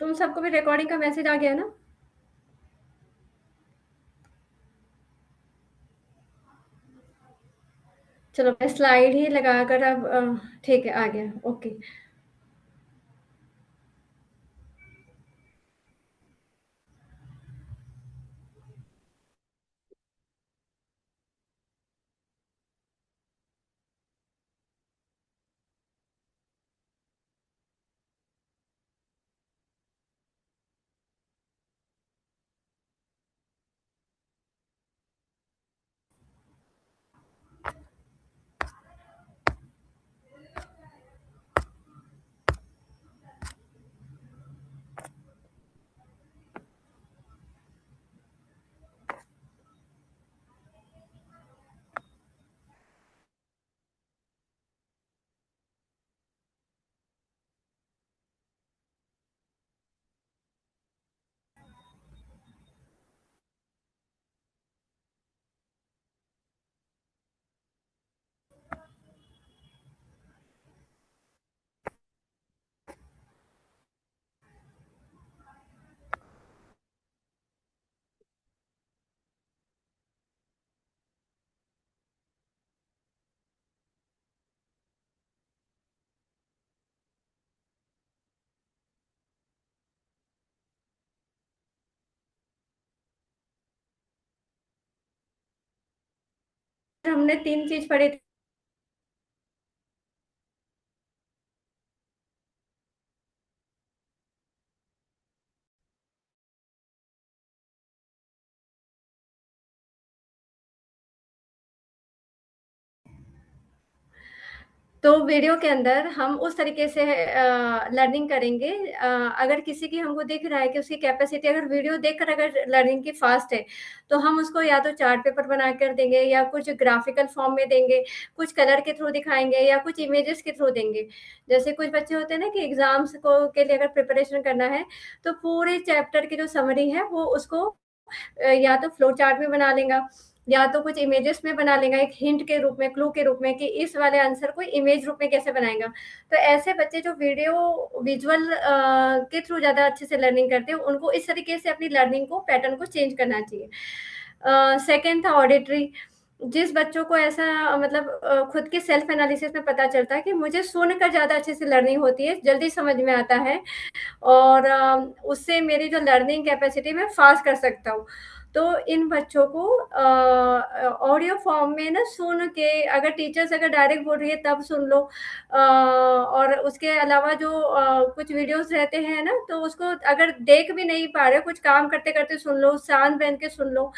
तुम सबको भी रिकॉर्डिंग का मैसेज आ गया ना? चलो मैं स्लाइड ही लगाकर अब ठीक है, आ गया। ओके। हमने 3 चीज़ पढ़ी थी। तो वीडियो के अंदर हम उस तरीके से लर्निंग करेंगे। अगर किसी की हमको दिख रहा है कि उसकी कैपेसिटी अगर वीडियो देखकर अगर लर्निंग की फास्ट है, तो हम उसको या तो चार्ट पेपर बना कर देंगे या कुछ ग्राफिकल फॉर्म में देंगे, कुछ कलर के थ्रू दिखाएँगे या कुछ इमेजेस के थ्रू देंगे। जैसे कुछ बच्चे होते हैं ना कि एग्ज़ाम्स को के लिए अगर प्रिपरेशन करना है, तो पूरे चैप्टर की जो समरी है वो उसको या तो फ्लो चार्ट में बना लेगा या तो कुछ इमेजेस में बना लेगा एक हिंट के रूप में, क्लू के रूप में कि इस वाले आंसर को इमेज रूप में कैसे बनाएगा। तो ऐसे बच्चे जो वीडियो विजुअल के थ्रू ज़्यादा अच्छे से लर्निंग करते हैं, उनको इस तरीके से अपनी लर्निंग को पैटर्न को चेंज करना चाहिए। सेकंड था ऑडिटरी। जिस बच्चों को ऐसा मतलब खुद के सेल्फ एनालिसिस में पता चलता है कि मुझे सुनकर ज़्यादा अच्छे से लर्निंग होती है, जल्दी समझ में आता है और उससे मेरी जो लर्निंग कैपेसिटी मैं फास्ट कर सकता हूँ। तो इन बच्चों को ऑडियो फॉर्म में ना सुन के अगर टीचर्स अगर डायरेक्ट बोल रही है तब सुन लो और उसके अलावा जो कुछ वीडियोस रहते हैं ना तो उसको अगर देख भी नहीं पा रहे हो कुछ काम करते करते सुन लो शांत बन के सुन लो।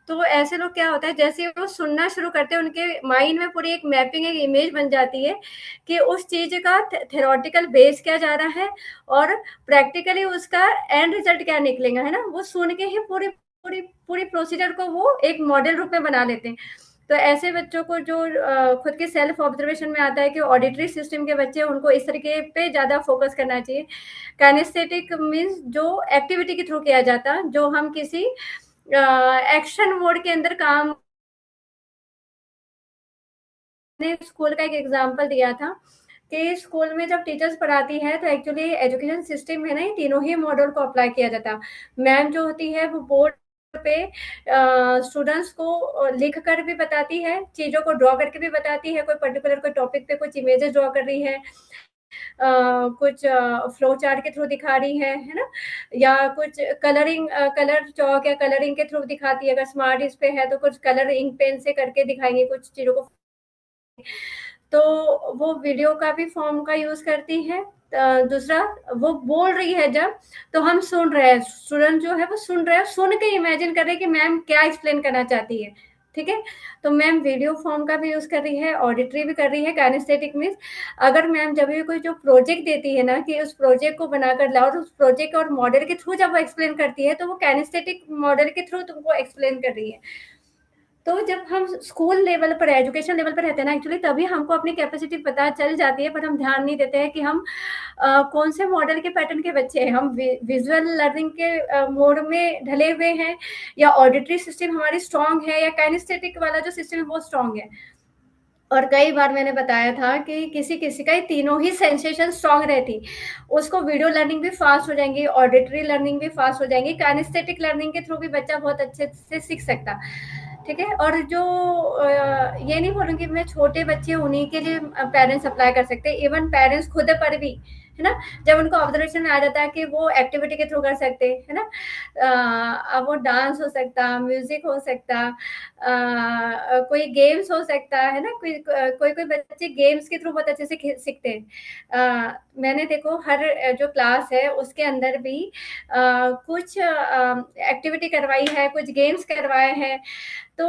तो ऐसे लोग क्या होता है जैसे वो सुनना शुरू करते हैं उनके माइंड में पूरी एक मैपिंग एक इमेज बन जाती है कि उस चीज का थेरोटिकल बेस क्या जा रहा है और प्रैक्टिकली उसका एंड रिजल्ट क्या निकलेगा, है ना? वो सुन के ही पूरी पूरी पूरी प्रोसीजर को वो एक मॉडल रूप में बना लेते हैं। तो ऐसे बच्चों को जो खुद के सेल्फ ऑब्जर्वेशन में आता है कि ऑडिटरी सिस्टम के बच्चे उनको इस तरीके पे ज़्यादा फोकस करना चाहिए। काइनेस्थेटिक मीन्स जो एक्टिविटी के थ्रू किया जाता, जो हम किसी एक्शन मोड के अंदर काम ने स्कूल का एक एग्जांपल दिया था कि स्कूल में जब टीचर्स पढ़ाती है तो एक्चुअली एजुकेशन सिस्टम में ना ये तीनों ही मॉडल को अप्लाई किया जाता। मैम जो होती है वो बोर्ड पे स्टूडेंट्स को लिख कर भी बताती है, चीज़ों को ड्रॉ करके भी बताती है, कोई पर्टिकुलर कोई टॉपिक पे कुछ इमेजेस ड्रॉ कर रही है, कुछ फ्लो चार्ट के थ्रू दिखा रही है ना? या कुछ कलरिंग कलर चॉक या कलरिंग के थ्रू दिखाती है, अगर स्मार्ट इस पे है तो कुछ कलर इंक पेन से करके दिखाएंगे कुछ चीज़ों को। तो वो वीडियो का भी फॉर्म का यूज़ करती है। दूसरा वो बोल रही है जब, तो हम सुन रहे हैं, स्टूडेंट जो है वो सुन रहे हैं, सुन के इमेजिन कर रहे हैं कि मैम क्या एक्सप्लेन करना चाहती है, ठीक है? तो मैम वीडियो फॉर्म का भी यूज़ कर रही है, ऑडिटरी भी कर रही है, काइनेस्थेटिक मीन्स अगर मैम जब भी कोई जो प्रोजेक्ट देती है ना कि उस प्रोजेक्ट को बनाकर लाओ और उस प्रोजेक्ट और मॉडल के थ्रू जब वो एक्सप्लेन करती है, तो वो काइनेस्थेटिक मॉडल के थ्रू तुमको एक्सप्लेन कर रही है। तो जब हम स्कूल लेवल पर एजुकेशन लेवल पर रहते हैं ना एक्चुअली तभी हमको अपनी कैपेसिटी पता चल जाती है पर हम ध्यान नहीं देते हैं कि हम कौन से मॉडल के पैटर्न के बच्चे हैं, हम विजुअल लर्निंग के मोड में ढले हुए हैं या ऑडिटरी सिस्टम हमारी स्ट्रांग है या काइनेस्थेटिक वाला जो सिस्टम है वो स्ट्रांग है। और कई बार मैंने बताया था कि किसी-किसी का ये तीनों ही सेंसेशन स्ट्रॉन्ग रहती, उसको वीडियो लर्निंग भी फ़ास्ट हो जाएँगी, ऑडिटरी लर्निंग भी फ़ास्ट हो जाएँगी, काइनेस्थेटिक लर्निंग के थ्रू भी बच्चा बहुत अच्छे से सीख सकता। ठीक है? और जो ये नहीं बोलूँगी मैं, छोटे बच्चे उन्हीं के लिए पेरेंट्स अप्लाई कर सकते हैं, इवन पेरेंट्स खुद पर भी, है ना? जब उनको ऑब्जर्वेशन में आ जाता है कि वो एक्टिविटी के थ्रू कर सकते, है ना? अब वो डांस हो सकता, म्यूज़िक हो सकता, कोई गेम्स हो सकता है ना, कोई-कोई बच्चे गेम्स के थ्रू बहुत अच्छे से सीखते हैं। मैंने देखो हर जो क्लास है उसके अंदर भी कुछ एक्टिविटी करवाई है, कुछ गेम्स करवाए हैं। तो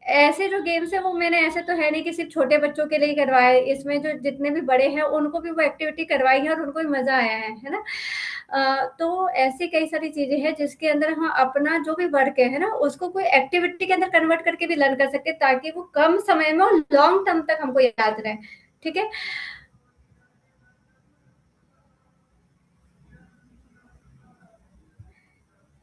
ऐसे जो गेम्स हैं वो मैंने, ऐसे तो है नहीं कि सिर्फ़ छोटे बच्चों के लिए ही करवाए, इसमें जो जितने भी बड़े हैं उनको भी वो एक्टिविटी करवाई है और उनको भी मज़ा आया है ना? तो ऐसी कई सारी चीज़ें हैं जिसके अंदर हम अपना जो भी वर्क है ना, उसको कोई एक्टिविटी के अंदर कन्वर्ट करके भी लर्न कर सकते हैं, ताकि वो कम समय में और लॉन्ग टर्म तक हमको याद रहे। ठीक है?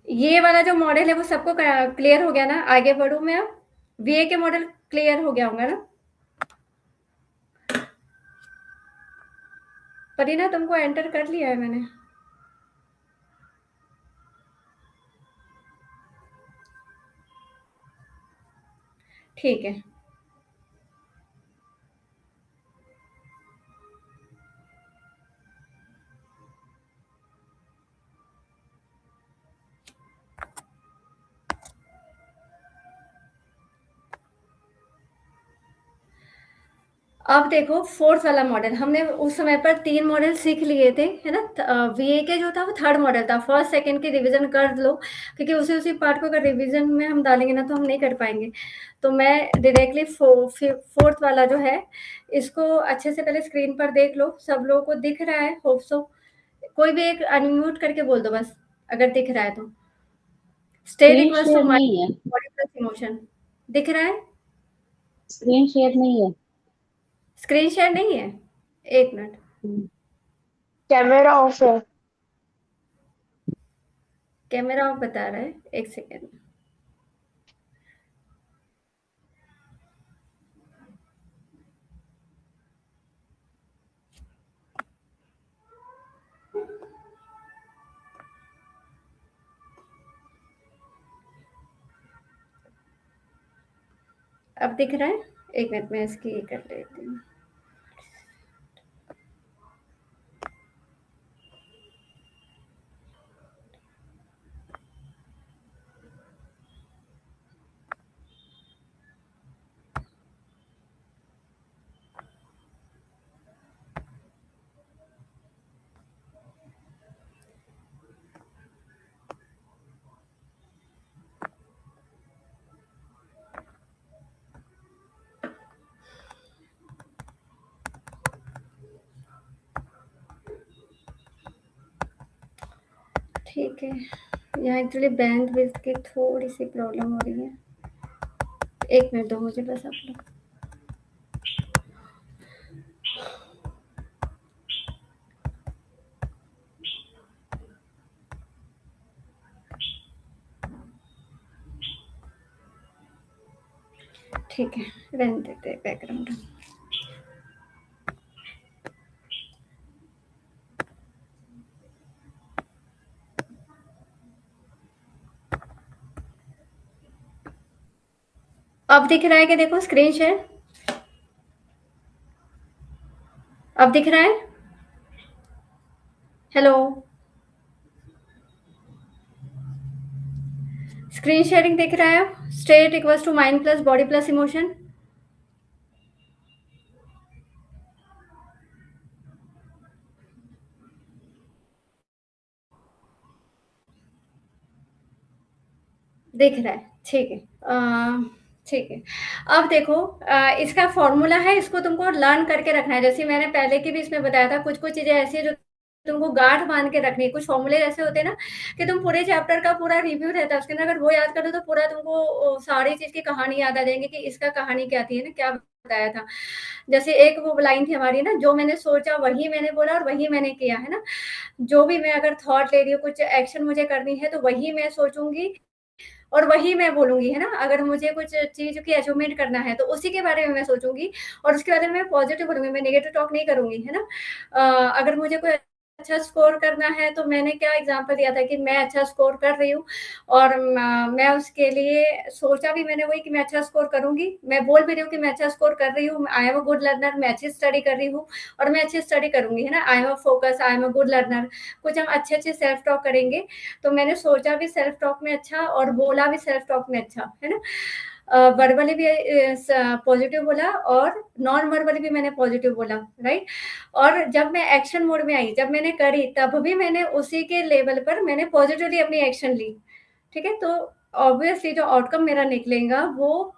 ये वाला जो मॉडल है वो सबको क्लियर हो गया ना? आगे बढ़ूँ मैं अब? वीए के मॉडल क्लियर हो गया होगा ना? परीना, तुमको एंटर कर लिया है मैंने। ठीक है। अब देखो फोर्थ वाला मॉडल, हमने उस समय पर 3 मॉडल सीख लिए थे, है ना? वीएके जो था वो थर्ड मॉडल था। फर्स्ट, सेकंड की रिवीजन कर लो, क्योंकि उसी-उसी पार्ट को अगर रिवीजन में हम डालेंगे ना तो हम नहीं कर पाएँगे। तो मैं डायरेक्टली फोर्थ वाला जो है, इसको अच्छे से पहले स्क्रीन पर देख लो। सब लोगों को दिख रहा है? Hope so. कोई भी एक अनम्यूट करके बोल दो बस, अगर दिख रहा है तो। State screen equals to share नहीं है। Minus body plus emotion. दिख रहा है? स्क्रीन शेयर नहीं है। स्क्रीन शेयर नहीं है? 1 मिनट। कैमरा ऑफ है। कैमरा ऑफ बता रहा है, 1 सेकंड। अब दिख रहा है? 1 मिनट में इसकी ये कर लेती हूँ। ठीक है। यहाँ एक्चुअली बैंडविड्थ की थोड़ी-सी प्रॉब्लम हो रही है। 1 मिनट दो मुझे बस आप लोग। ठीक है, रहने देते हैं बैकग्राउंड। अब दिख रहा है कि देखो स्क्रीन शेयर? अब दिख रहा है? हेलो? स्क्रीन शेयरिंग दिख रहा है अब? State equals to mind plus body plus emotion. दिख रहा है, ठीक है। ठीक है। अब देखो, इसका फ़ॉर्मूला है, इसको तुमको लर्न करके रखना है। जैसे मैंने पहले की भी इसमें बताया था, कुछ-कुछ चीज़ें ऐसी हैं जो तुमको गाँठ बाँध के रखनी है। कुछ फ़ॉर्मूले ऐसे होते हैं ना कि तुम पूरे चैप्टर का पूरा रिव्यू रहता है, उसके अंदर अगर वो याद कर लो तो पूरा तुमको सारी चीज़ की कहानी याद आ जाएँगी कि इसका कहानी क्या थी, है ना? क्या बताया था। जैसे एक वो लाइन थी हमारी ना, जो मैंने सोचा वही मैंने बोला और वही मैंने किया, है ना? जो भी मैं अगर थॉट ले रही हूँ, कुछ एक्शन मुझे करनी है तो वही मैं सोचूँगी और वही मैं बोलूँगी, है ना? अगर मुझे कुछ चीज़ की अचीवमेंट करना है, तो उसी के बारे में मैं सोचूँगी और उसके बारे में मैं पॉज़िटिव बोलूँगी, मैं नेगेटिव टॉक नहीं करूँगी, है ना? अगर मुझे कोई अच्छा स्कोर करना है, तो मैंने क्या एग्ज़ाम्पल दिया था कि मैं अच्छा स्कोर कर रही हूँ और मैं उसके लिए सोचा भी मैंने वही कि मैं अच्छा स्कोर करूँगी। मैं बोल भी रही हूँ कि मैं अच्छा स्कोर कर रही हूँ, I am a good learner, मैं अच्छी स्टडी कर रही हूँ और मैं अच्छी स्टडी करूँगी, है ना? I am a focus, I am a good learner. कुछ हम अच्छे-अच्छे सेल्फ टॉक करेंगे, तो मैंने सोचा भी सेल्फ टॉक में अच्छा और बोला भी सेल्फ टॉक में अच्छा, है ना? वर्बली भी पॉजिटिव बोला और नॉन वर्बली भी मैंने पॉजिटिव बोला, राइट? और जब मैं एक्शन मोड में आई, जब मैंने करी, तब भी मैंने उसी के लेवल पर मैंने पॉजिटिवली अपनी एक्शन ली, ठीक है? तो ऑब्वियसली जो आउटकम मेरा निकलेगा वो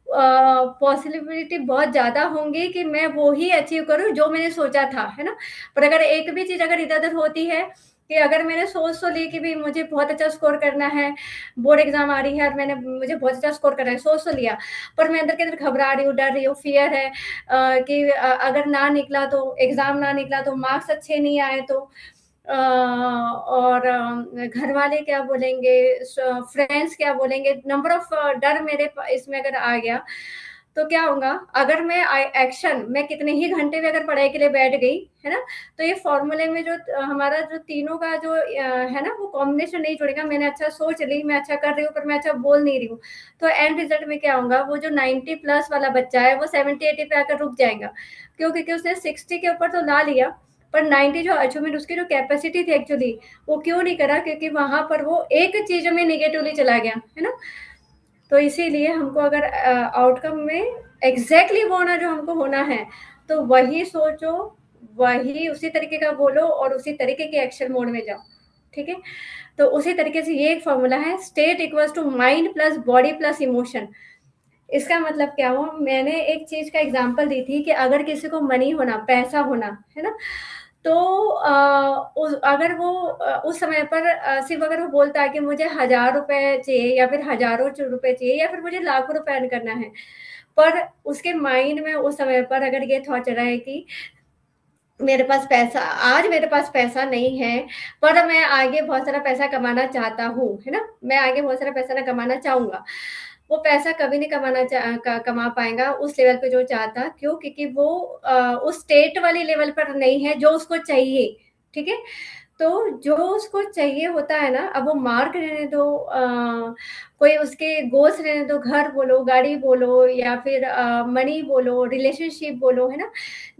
पॉसिबिलिटी बहुत ज़्यादा होंगी कि मैं वो ही अचीव करूँ जो मैंने सोचा था, है ना? पर अगर एक भी चीज़ अगर इधर-उधर होती है कि अगर मैंने सोच तो ली कि भई मुझे बहुत अच्छा स्कोर करना है, बोर्ड एग्ज़ाम आ रही है और मुझे बहुत अच्छा स्कोर करना है, सोच तो लिया, पर मैं अंदर के अंदर घबरा रही हूँ, डर रही हूँ, फ़ियर है कि अगर ना निकला तो एग्ज़ाम ना निकला तो मार्क्स अच्छे नहीं आए तो और घर वाले क्या बोलेंगे, फ्रेंड्स क्या बोलेंगे, नंबर ऑफ डर मेरे इसमें अगर आ गया, तो क्या होगा? अगर मैं एक्शन मैं कितने ही घंटे भी अगर पढ़ाई के लिए बैठ गई, है ना? तो ये फ़ॉर्मूले में जो हमारा जो तीनों का जो है ना, वो कॉम्बिनेशन नहीं जुड़ेगा। मैंने अच्छा सोच ली, मैं अच्छा कर रही हूँ, पर मैं अच्छा बोल नहीं रही हूँ। तो एंड रिज़ल्ट में क्या होगा? वो जो 90 प्लस वाला बच्चा है, वो 70-80 पे आकर रुक जाएगा। क्यों? क्योंकि उसने 60 के ऊपर तो ला लिया, पर 90 जो अचीवमेंट उसकी जो कैपेसिटी थी एक्चुअली, वो क्यों नहीं करा? क्योंकि वहाँ पर वो एक चीज़ में नेगेटिवली चला गया, है ना? तो इसीलिए हमको अगर आउटकम में एग्ज़ैक्टली वो होना जो हमको होना है, तो वही सोचो, वही उसी तरीके का बोलो और उसी तरीके के एक्शन मोड में जाओ, ठीक है? तो उसी तरीके से ये एक फ़ॉर्मूला है, state equals to mind plus body plus emotion. इसका मतलब क्या हुआ? मैंने एक चीज़ का एग्ज़ाम्पल दी थी कि अगर किसी को मनी होना, पैसा होना, है ना? तो उस अगर वो उस समय पर सिर्फ़ अगर वो बोलता है कि मुझे हज़ार रुपए चाहिए या फिर हज़ारों रुपए चाहिए या फिर मुझे लाखों रुपए अर्न करना है। पर उसके माइंड में उस समय पर अगर ये थॉट चल रहा है कि मेरे पास पैसा आज मेरे पास पैसा नहीं है, पर मैं आगे बहुत सारा पैसा कमाना चाहता हूँ, है ना? मैं आगे बहुत सारा पैसा ना कमाना चाहूँगा। वो पैसा कभी नहीं कमा पाएगा उस लेवल पे जो चाहता। क्यों? क्योंकि वो उस स्टेट वाली लेवल पर नहीं है जो उसको चाहिए, ठीक है? तो जो उसको चाहिए होता है ना, अब वो मार्क रहने दो, कोई उसके गोल्स रहने दो, घर बोलो, गाड़ी बोलो या फिर मनी बोलो, रिलेशनशिप बोलो, है ना?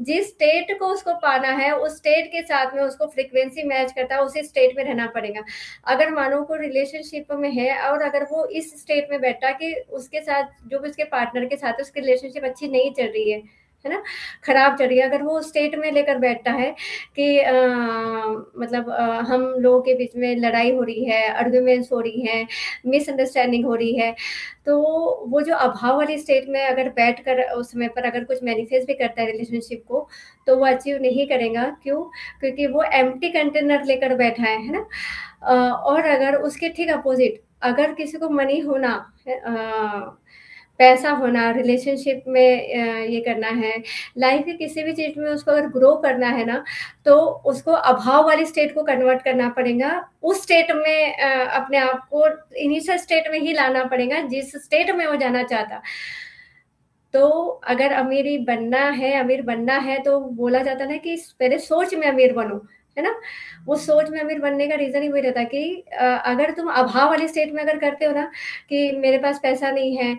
जिस स्टेट को उसको पाना है, उस स्टेट के साथ में उसको फ्रीक्वेंसी मैच करता है, उसी स्टेट में रहना पड़ेगा। अगर मानो को रिलेशनशिप में है और अगर वो इस स्टेट में बैठा कि उसके साथ जो भी उसके पार्टनर के साथ उसकी रिलेशनशिप अच्छी नहीं चल रही है ना? खराब चल रही है, अगर वो स्टेट में लेकर बैठता है कि मतलब हम लोगों के बीच में लड़ाई हो रही है, आर्ग्यूमेंट्स हो रही हैं, मिसअंडरस्टैंडिंग हो रही है, तो वो जो अभाव वाली स्टेट में अगर बैठकर उस समय पर अगर कुछ मैनिफेस्ट भी करता है रिलेशनशिप को, तो वो अचीव नहीं करेगा। क्यों? क्योंकि वो एम्प्टी कंटेनर लेकर बैठा है ना? और अगर उसके ठीक अपोज़िट अगर किसी को मनी होना है, पैसा होना, रिलेशनशिप में ये करना है, लाइफ़ की किसी भी चीज़ में उसको अगर ग्रो करना है ना, तो उसको अभाव वाली स्टेट को कन्वर्ट करना पड़ेगा। उस स्टेट में अपने आप को इनिशियल स्टेट में ही लाना पड़ेगा, जिस स्टेट में वो जाना चाहता। तो अगर अमीर बनना है तो बोला जाता है ना कि पहले सोच में अमीर बनो, है ना? वो सोच में अमीर बनने का रीज़न ही वही रहता है कि अगर तुम अभाव वाली स्टेट में अगर करते हो ना कि मेरे पास पैसा नहीं है,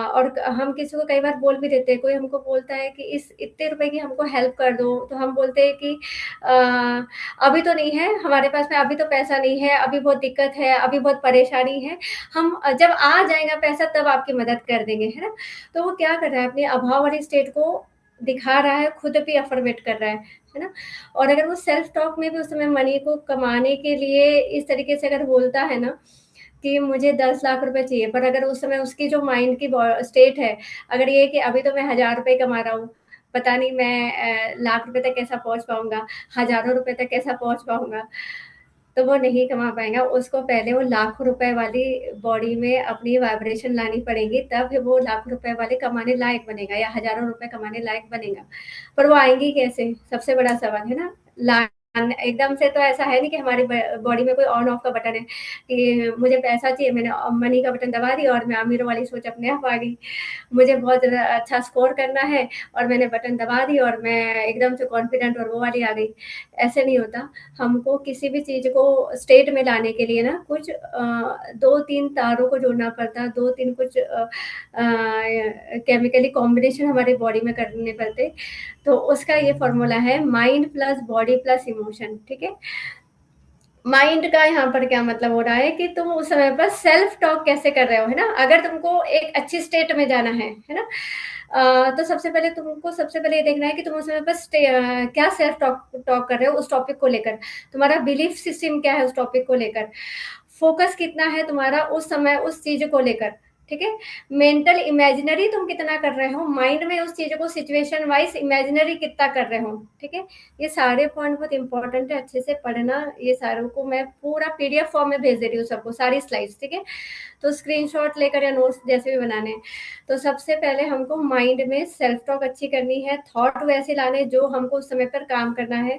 और हम किसी को कई बार बोल भी देते हैं, कोई हमको बोलता है कि इस इतने रुपए की हमको हेल्प कर दो, तो हम बोलते हैं कि अ, अभी तो नहीं है हमारे पास में, अभी तो पैसा नहीं है, अभी बहुत दिक्कत है, अभी बहुत परेशानी है, हम जब आ जाएगा पैसा तब आपकी मदद कर देंगे, है ना? तो वो क्या कर रहा है अपनी अभाव वाली स्टेट को दिखा रहा है, खुद भी अफ़र्मेट कर रहा है ना? और अगर वो सेल्फ टॉक में भी उस समय मनी को कमाने के लिए इस तरीके से अगर बोलता है ना कि मुझे 10 लाख रुपए चाहिए, पर अगर उस समय उसकी जो माइंड की स्टेट है, अगर ये है कि अभी तो मैं हज़ार रुपए कमा रहा हूँ, पता नहीं मैं लाख रुपए तक कैसा पहुँच पाऊँगा, हज़ारों रुपए तक कैसा पहुँच पाऊँगा, तो वो नहीं कमा पाएगा। उसको पहले वो लाखों रुपए वाली बॉडी में अपनी वाइब्रेशन लानी पड़ेगी, तब वो लाखों रुपए वाले कमाने लायक बनेगा या हज़ारों रुपए कमाने लायक बनेगा। पर वो आएँगी कैसे? सबसे बड़ा सवाल है ना? ला एकदम से तो ऐसा है नहीं कि हमारी बॉडी में कोई ऑन ऑफ का बटन है कि मुझे पैसा चाहिए, मैंने मनी का बटन दबा दिया और मैं अमीरों वाली सोच अपने आप आ गई। मुझे बहुत अच्छा स्कोर करना है और मैंने बटन दबा दी और मैं एकदम से कॉन्फिडेंट और वो वाली आ गई। ऐसे नहीं होता। हमको किसी भी चीज़ को स्टेट में लाने के लिए ना कुछ 2-3 तारों को जोड़ना पड़ता है, 2-3 कुछ केमिकली कॉम्बिनेशन हमारी बॉडी में करने पड़ते। तो उसका ये फॉर्मूला है mind plus body plus emotion, ठीक है। माइंड का यहाँ पर क्या मतलब हो रहा है कि तुम उस समय पर सेल्फ टॉक कैसे कर रहे हो, है ना। अगर तुमको एक अच्छी स्टेट में जाना है ना, तो सबसे पहले ये देखना है कि तुम उस समय पर क्या सेल्फ टॉक टॉक कर रहे हो उस टॉपिक को लेकर, तुम्हारा बिलीफ सिस्टम क्या है उस टॉपिक को लेकर, फोकस कितना है तुम्हारा उस समय उस चीज को लेकर, ठीक है। मेंटल इमेजिनरी तुम कितना कर रहे हो, माइंड में उस चीज को सिचुएशन वाइज इमेजिनरी कितना कर रहे हो, ठीक है। ये सारे पॉइंट बहुत इंपॉर्टेंट है, अच्छे से पढ़ना। ये सारों को मैं पूरा पीडीएफ फॉर्म में भेज दे रही हूँ सबको, सारी स्लाइड्स, ठीक है। तो स्क्रीनशॉट लेकर या नोट्स जैसे भी बनाने हैं। तो सबसे पहले हमको माइंड में सेल्फ टॉक अच्छी करनी है, थॉट वैसे लाने जो हमको उस समय पर काम करना है।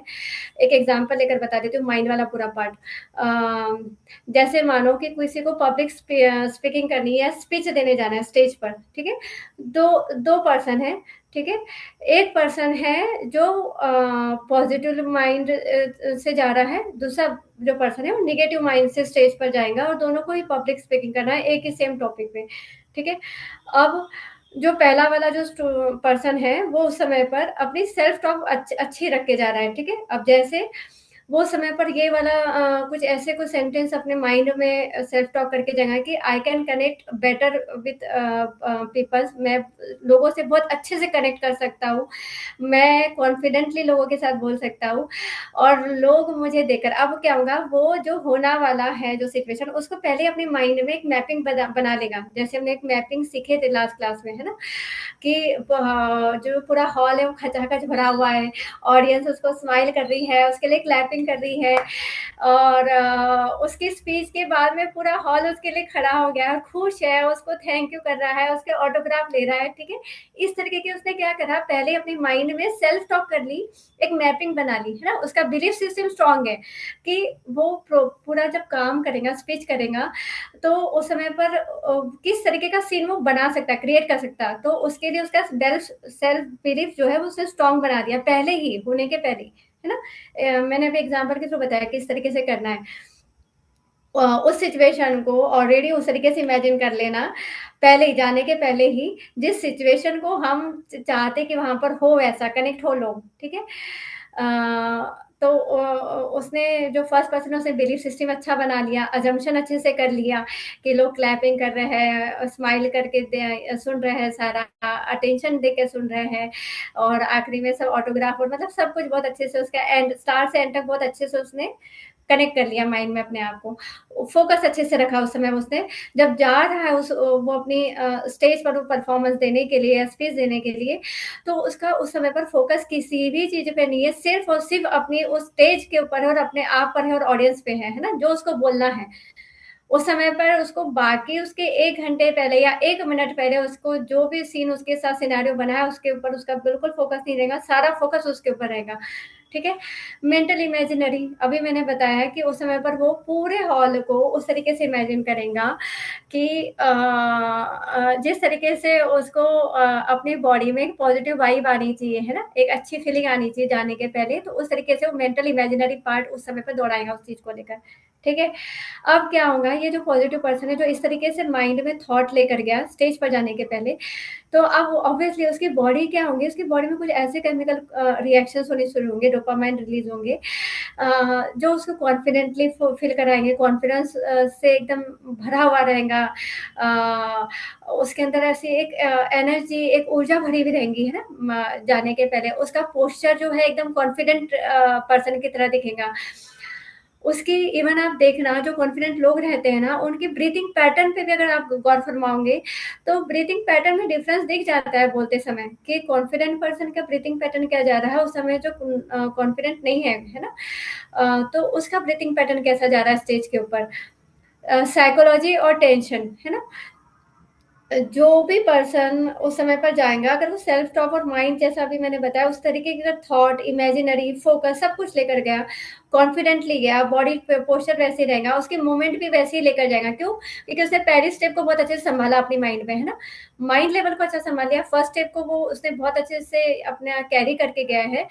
एक एग्जांपल लेकर बता देती हूँ माइंड वाला पूरा पार्ट। जैसे मानो कि किसी को पब्लिक स्पीकिंग करनी है, स्पीच देने जाना है स्टेज पर, ठीक है। दो दो पर्सन है, ठीक है। एक पर्सन है जो पॉजिटिव माइंड से जा रहा है, दूसरा जो पर्सन है वो निगेटिव माइंड से स्टेज पर जाएगा और दोनों को ही पब्लिक स्पीकिंग करना है एक ही सेम टॉपिक पे, ठीक है। अब जो पहला वाला जो पर्सन है वो उस समय पर अपनी सेल्फ टॉक अच्छी रख के जा रहा है, ठीक है। अब जैसे वो समय पर ये वाला कुछ ऐसे कुछ सेंटेंस अपने माइंड में सेल्फ टॉक करके जगह कि I can connect better with peoples, मैं लोगों से बहुत अच्छे से कनेक्ट कर सकता हूँ, मैं कॉन्फिडेंटली लोगों के साथ बोल सकता हूँ और लोग मुझे देखकर, अब क्या होगा, वो जो होना वाला है जो सिचुएशन उसको पहले अपने माइंड में एक मैपिंग बना लेगा। जैसे हमने एक मैपिंग सीखे थे लास्ट क्लास में, है ना, कि जो पूरा हॉल है वो खचाखच भरा हुआ है, ऑडियंस उसको स्माइल कर रही है, उसके लिए क्लैपिंग कर रही है और उसकी स्पीच के बाद में पूरा हॉल उसके लिए खड़ा हो गया है, खुश है, उसको थैंक यू कर रहा है, उसके ऑटोग्राफ ले रहा है, ठीक है। इस तरीके की उसने क्या करा, पहले अपने माइंड में सेल्फ टॉक कर ली, एक मैपिंग बना ली, है ना। उसका बिलीफ सिस्टम स्ट्रांग है कि वो पूरा जब काम करेगा, स्पीच करेगा, तो उस समय पर किस तरीके का सीन वो बना सकता, क्रिएट कर सकता, तो उसके लिए उसका सेल्फ बिलीफ जो है वो उसने स्ट्रांग बना दिया पहले ही, होने के पहले, है ना। मैंने अभी एग्जांपल के थ्रू बताया किस तरीके से करना है। उस सिचुएशन को ऑलरेडी उस तरीके से इमेजिन कर लेना, पहले ही जाने के पहले ही, जिस सिचुएशन को हम चाहते कि वहां पर हो वैसा कनेक्ट हो लोग, ठीक है। तो उसने जो फर्स्ट पर्सन है उसने बिलीफ सिस्टम अच्छा बना लिया, अजम्पशन अच्छे से कर लिया कि लोग क्लैपिंग कर रहे हैं, स्माइल करके सुन रहे हैं, सारा अटेंशन दे के सुन रहे हैं और आखिरी में सब ऑटोग्राफ और मतलब सब कुछ बहुत अच्छे से उसका एंड स्टार्ट से एंड तक बहुत अच्छे से उसने कनेक्ट कर लिया माइंड में अपने आप को, फोकस अच्छे से रखा उस समय उसने। जब जा रहा है वो अपनी स्टेज पर वो परफॉर्मेंस देने के लिए, स्पीच देने के लिए, तो उसका उस समय पर फोकस किसी भी चीज पे नहीं है, सिर्फ और सिर्फ अपनी उस स्टेज के ऊपर है और अपने आप पर है और ऑडियंस पे है ना, जो उसको बोलना है उस समय पर। उसको बाकी उसके 1 घंटे पहले या 1 मिनट पहले उसको जो भी सीन उसके साथ सिनेरियो बना है उसके ऊपर उसका बिल्कुल फोकस नहीं रहेगा, सारा फोकस उसके ऊपर रहेगा, ठीक है। मेंटल इमेजिनरी अभी मैंने बताया कि उस समय पर वो पूरे हॉल को उस तरीके से इमेजिन करेगा कि जिस तरीके से उसको अपनी बॉडी में एक पॉजिटिव वाइब आनी चाहिए, है ना, एक अच्छी फीलिंग आनी चाहिए जाने के पहले, तो उस तरीके से वो मेंटल इमेजिनरी पार्ट उस समय पर दौड़ाएगा उस चीज को लेकर, ठीक है। अब क्या होगा, ये जो पॉजिटिव पर्सन है जो इस तरीके से माइंड में थॉट लेकर गया स्टेज पर जाने के पहले, तो अब ऑब्वियसली उसकी बॉडी क्या होंगी, उसकी बॉडी में कुछ ऐसे केमिकल रिएक्शंस होने शुरू होंगे, डोपामाइन रिलीज होंगे जो उसको कॉन्फिडेंटली फील कराएंगे, कॉन्फिडेंस से एकदम भरा हुआ रहेगा, उसके अंदर ऐसी एक एनर्जी, एक ऊर्जा भरी हुई रहेंगी, है ना। जाने के पहले उसका पोस्चर जो है एकदम कॉन्फिडेंट पर्सन की तरह दिखेगा। उसकी इवन आप देखना जो कॉन्फिडेंट लोग रहते हैं ना, उनकी ब्रीथिंग पैटर्न पे भी अगर आप गौर फरमाओगे तो ब्रीथिंग पैटर्न में डिफरेंस दिख जाता है बोलते समय कि कॉन्फिडेंट पर्सन का ब्रीथिंग पैटर्न क्या जा रहा है, उस समय जो कॉन्फिडेंट नहीं है ना, तो उसका ब्रीथिंग पैटर्न कैसा जा रहा है स्टेज के ऊपर। साइकोलॉजी और टेंशन, है ना। जो भी पर्सन उस समय पर जाएगा, अगर वो सेल्फ टॉक और माइंड जैसा अभी मैंने बताया उस तरीके के अगर थॉट, इमेजिनरी, फोकस सब कुछ लेकर गया, कॉन्फिडेंटली गया, बॉडी पोस्चर वैसे ही रहेगा, उसके मूवमेंट भी वैसे ही लेकर जाएगा। क्यों? क्योंकि उसने पहली स्टेप को बहुत अच्छे से संभाला अपनी माइंड में, है ना? माइंड लेवल को अच्छा संभाल लिया, फर्स्ट स्टेप को वो उसने बहुत अच्छे से अपना कैरी करके गया है,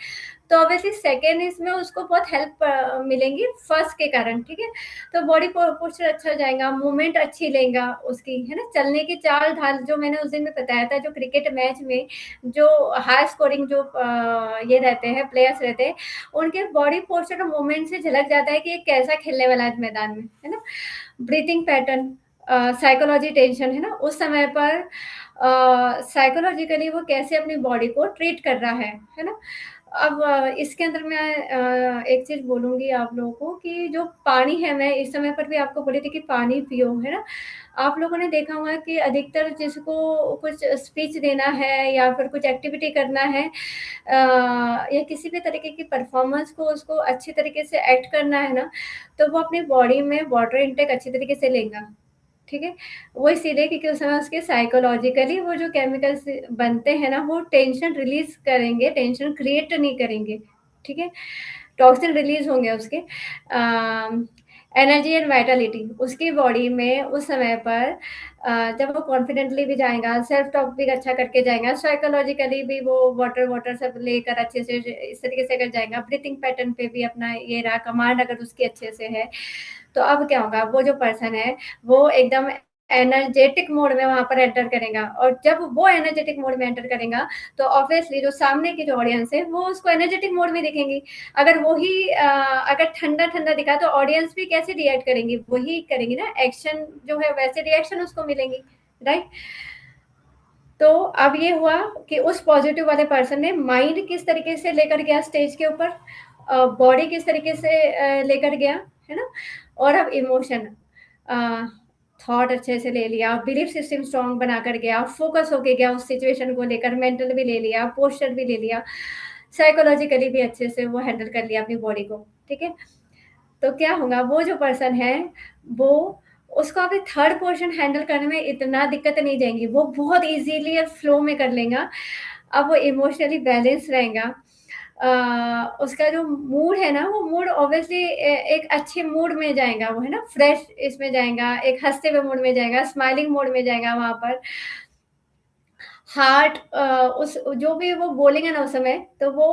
तो ऑब्वियसली सेकेंड इसमें उसको बहुत हेल्प मिलेंगी फर्स्ट के कारण, ठीक है? तो बॉडी पोस्चर अच्छा जाएगा, मूवमेंट अच्छी लेगा उसकी, है ना? चलने की चाल ढाल जो मैंने उस दिन में बताया था, जो क्रिकेट मैच में जो हाई स्कोरिंग जो ये रहते हैं, प्लेयर्स रहते हैं, उनके बॉडी पोस्चर और मूवमेंट से झलक जाता है कि ये कैसा खेलने वाला है मैदान में, है ना? ब्रीथिंग पैटर्न, साइकोलॉजी, टेंशन, है ना? उस समय पर साइकोलॉजिकली वो कैसे अपनी बॉडी को ट्रीट कर रहा है ना? अब इसके अंदर मैं एक चीज़ बोलूँगी आप लोगों को कि जो पानी है, मैं इस समय पर भी आपको बोली थी कि पानी पियो, है ना? आप लोगों ने देखा होगा कि अधिकतर जिसको कुछ स्पीच देना है या फिर कुछ एक्टिविटी करना है या किसी भी तरीके की परफॉर्मेंस को उसको अच्छी तरीके से एक्ट करना है ना, तो वो अपनी बॉडी में वाटर इनटेक अच्छी तरीके से लेगा, ठीक है? वो इसीलिए क्योंकि उस समय उसके साइकोलॉजिकली वो जो केमिकल्स बनते हैं ना, वो टेंशन रिलीज़ करेंगे, टेंशन क्रिएट नहीं करेंगे, ठीक है? टॉक्सिन रिलीज़ होंगे उसके। एनर्जी एंड वाइटैलिटी उसकी बॉडी में उस समय पर जब वो कॉन्फिडेंटली भी जाएगा, सेल्फ टॉक भी अच्छा करके जाएगा, साइकोलॉजिकली भी वो वाटर वाटर सब लेकर अच्छे से इस तरीके से अगर जाएगा, ब्रीथिंग पैटर्न पे भी अपना ये रहा, कमांड अगर उसकी अच्छे से है, तो अब क्या होगा, वो जो पर्सन है वो एकदम एनर्जेटिक मोड में वहां पर एंटर करेगा, और जब वो एनर्जेटिक मोड में एंटर करेगा तो ऑब्वियसली जो सामने की जो ऑडियंस है वो उसको एनर्जेटिक मोड में देखेंगी। अगर वही अगर ठंडा ठंडा दिखा तो ऑडियंस भी कैसे रिएक्ट करेंगी, वही करेंगी ना, एक्शन जो है वैसे रिएक्शन उसको मिलेंगी, राइट? तो अब ये हुआ कि उस पॉजिटिव वाले पर्सन ने माइंड किस तरीके से लेकर गया स्टेज के ऊपर, बॉडी किस तरीके से लेकर गया, है ना? और अब इमोशन, थॉट अच्छे से ले लिया, बिलीफ सिस्टम स्ट्रांग बनाकर गया, फोकस होके गया उस सिचुएशन को लेकर, मेंटल भी ले लिया, पोस्चर भी ले लिया, साइकोलॉजिकली भी अच्छे से वो हैंडल कर लिया अपनी बॉडी को, ठीक है? तो क्या होगा, वो जो पर्सन है वो उसको अभी थर्ड पोर्शन हैंडल करने में इतना दिक्कत नहीं जाएंगी, वो बहुत इजीली फ्लो में कर लेगा। अब वो इमोशनली बैलेंस रहेगा, उसका जो मूड है ना, वो मूड ऑब्वियसली एक अच्छे मूड में जाएगा वो, है ना? फ्रेश इसमें जाएगा, एक हंसते हुए मूड में जाएगा, स्माइलिंग मूड में जाएगा वहां पर। हार्ट उस जो भी वो बोलेंगे ना उस समय, तो वो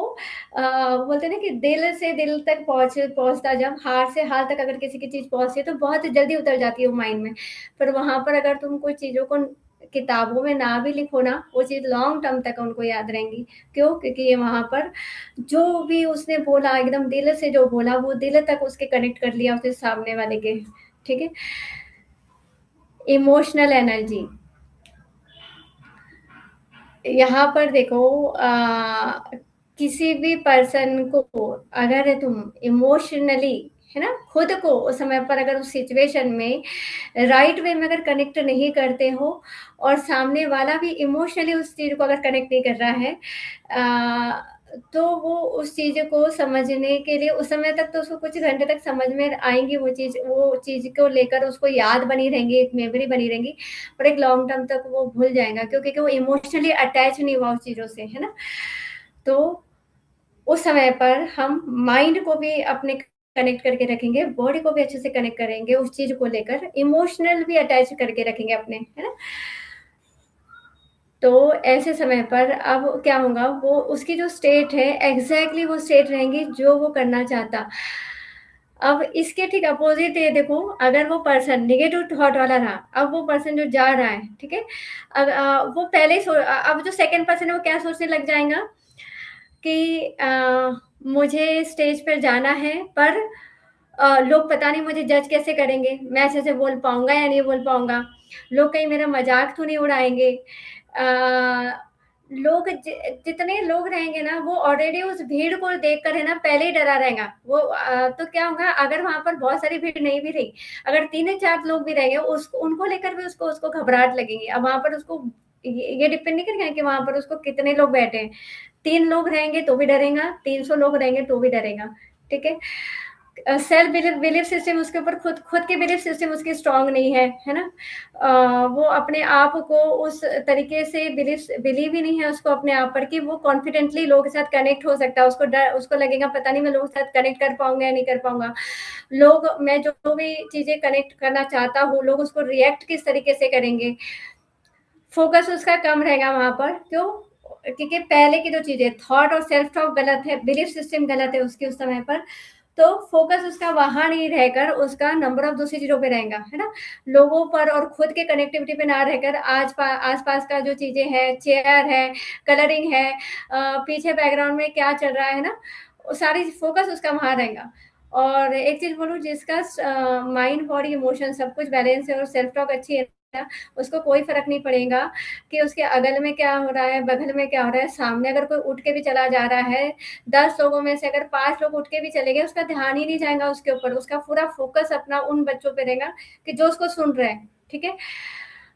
बोलते हैं ना कि दिल से दिल तक पहुंचता, जब हार्ट से हार्ट तक अगर किसी की चीज पहुंचती है तो बहुत जल्दी उतर जाती है वो माइंड में। पर वहां पर अगर तुम कोई चीजों को किताबों में ना भी लिखो ना, वो चीज लॉन्ग टर्म तक उनको याद रहेंगी। क्यों? क्योंकि ये वहां पर जो भी उसने बोला, एकदम दिल से जो बोला, वो दिल तक उसके कनेक्ट कर लिया उसके सामने वाले के, ठीक है? इमोशनल एनर्जी, यहाँ पर देखो, किसी भी पर्सन को अगर तुम इमोशनली, है ना, खुद को उस समय पर अगर उस सिचुएशन में राइट वे में अगर कनेक्ट नहीं करते हो, और सामने वाला भी इमोशनली उस चीज को अगर कनेक्ट नहीं कर रहा है, तो वो उस चीज को समझने के लिए उस समय तक तो उसको कुछ घंटे तक समझ में आएंगी, वो चीज को लेकर उसको याद बनी रहेंगी, एक मेमोरी बनी रहेंगी, पर एक लॉन्ग टर्म तक वो भूल जाएगा। क्योंकि वो इमोशनली अटैच नहीं हुआ उस चीजों से, है ना? तो उस समय पर हम माइंड को भी अपने कनेक्ट करके रखेंगे, बॉडी को भी अच्छे से कनेक्ट करेंगे उस चीज को लेकर, इमोशनल भी अटैच करके रखेंगे अपने, है ना? तो ऐसे समय पर अब क्या होगा, वो उसकी जो स्टेट है एग्जैक्टली वो स्टेट रहेंगी जो वो करना चाहता। अब इसके ठीक अपोजिट ये देखो, अगर वो पर्सन निगेटिव थॉट वाला रहा, अब वो पर्सन जो जा रहा है, ठीक है, वो पहले अब जो सेकंड पर्सन है वो क्या सोचने लग जाएगा कि मुझे स्टेज पर जाना है, पर लोग पता नहीं मुझे जज कैसे करेंगे, मैं अच्छे से बोल पाऊंगा या नहीं बोल पाऊंगा, लोग कहीं मेरा मजाक तो नहीं उड़ाएंगे। लोग जितने लोग रहेंगे ना, वो ऑलरेडी उस भीड़ को देखकर, है ना, पहले ही डरा रहेगा वो। तो क्या होगा, अगर वहां पर बहुत सारी भीड़ नहीं भी रही, अगर 3 या 4 लोग भी रहेंगे, उसको उनको लेकर भी उसको उसको घबराहट लगेगी। अब वहां पर उसको ये डिपेंड नहीं करेगा कि वहां पर उसको कितने लोग बैठे हैं। 3 लोग रहेंगे तो भी डरेगा, 300 लोग रहेंगे तो भी डरेगा, ठीक है? सेल्फ बिलीफ सिस्टम उसके ऊपर खुद के बिलीफ सिस्टम उसकी स्ट्रांग नहीं है ना? वो अपने आप को उस तरीके से बिलीव ही नहीं है उसको अपने आप पर कि वो कॉन्फिडेंटली लोगों के साथ कनेक्ट हो सकता है। उसको लगेगा पता नहीं मैं लोगों के साथ कनेक्ट कर पाऊंगा या नहीं कर पाऊंगा। मैं जो भी चीजें कनेक्ट करना चाहता हूँ, लोग उसको रिएक्ट किस तरीके से करेंगे, फोकस उसका कम रहेगा वहां पर। क्यों? क्योंकि पहले की जो चीजें थॉट और सेल्फ टॉक गलत है, बिलीफ सिस्टम गलत है उसकी उस समय पर, तो फोकस उसका वहां नहीं रहकर उसका नंबर ऑफ दूसरी चीजों पे रहेगा, है ना? लोगों पर और खुद के कनेक्टिविटी पे ना रहकर आस पास का जो चीजें हैं, चेयर है, कलरिंग है, पीछे बैकग्राउंड में क्या चल रहा है ना, सारी फोकस उसका वहां रहेगा। और एक चीज बोलूं, जिसका माइंड बॉडी इमोशन सब कुछ बैलेंस है और सेल्फ टॉक अच्छी है, उसको कोई फर्क नहीं पड़ेगा कि उसके अगल में क्या हो रहा है, बगल में क्या हो रहा है। सामने अगर कोई उठ के भी चला जा रहा है, 10 लोगों में से अगर 5 लोग उठ के भी चले गए, उसका ध्यान ही नहीं जाएगा उसके ऊपर, उसका पूरा फोकस अपना उन बच्चों पे रहेगा कि जो उसको सुन रहे हैं। ठीक है?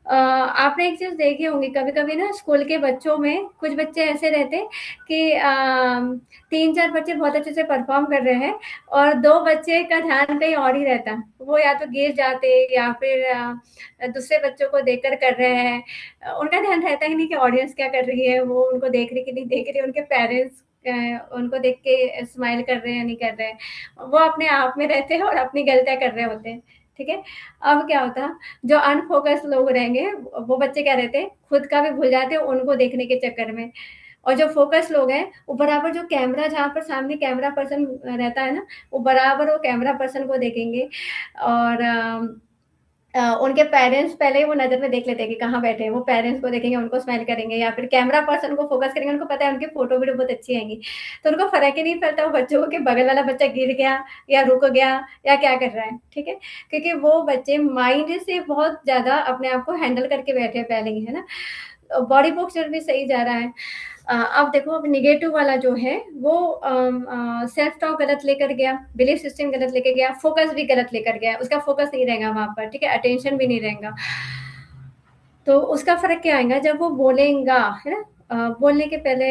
आपने एक चीज देखी होंगी, कभी कभी ना स्कूल के बच्चों में कुछ बच्चे ऐसे रहते कि 3-4 बच्चे बहुत अच्छे से परफॉर्म कर रहे हैं और 2 बच्चे का ध्यान कहीं और ही रहता, वो या तो गिर जाते या फिर दूसरे बच्चों को देखकर कर रहे हैं। उनका ध्यान रहता ही नहीं कि ऑडियंस क्या कर रही है, वो उनको देख रही कि नहीं देख रही, उनके पेरेंट्स उनको देख के स्माइल कर रहे हैं या नहीं कर रहे हैं। वो अपने आप में रहते हैं और अपनी गलतियां कर रहे होते हैं। ठीक है? अब क्या होता है, जो अनफोकस लोग रहेंगे, वो बच्चे क्या रहते हैं, खुद का भी भूल जाते हैं उनको देखने के चक्कर में। और जो फोकस लोग हैं, वो बराबर जो कैमरा, जहाँ पर सामने कैमरा पर्सन रहता है ना, वो बराबर वो कैमरा पर्सन को देखेंगे। और उनके पेरेंट्स पहले ही वो नजर में देख लेते हैं कि कहाँ बैठे हैं, वो पेरेंट्स को देखेंगे, उनको स्माइल करेंगे, या फिर कैमरा पर्सन को फोकस करेंगे। उनको पता है उनकी फोटो वीडियो बहुत अच्छी आएंगी, तो उनको फर्क ही नहीं पड़ता वो बच्चों को कि बगल वाला बच्चा गिर गया या रुक गया या क्या कर रहा है। ठीक है? क्योंकि वो बच्चे माइंड से बहुत ज्यादा अपने आप को हैंडल करके बैठे हैं पहले ही, है ना? बॉडी पोस्चर भी सही जा रहा है। अब देखो, अब निगेटिव वाला जो है वो सेल्फ टॉक गलत लेकर गया, बिलीफ सिस्टम गलत लेकर गया, फोकस भी गलत लेकर गया, उसका फोकस नहीं रहेगा वहां पर। ठीक है? अटेंशन भी नहीं रहेगा। तो उसका फर्क क्या आएगा जब वो बोलेगा, है ना? बोलने के पहले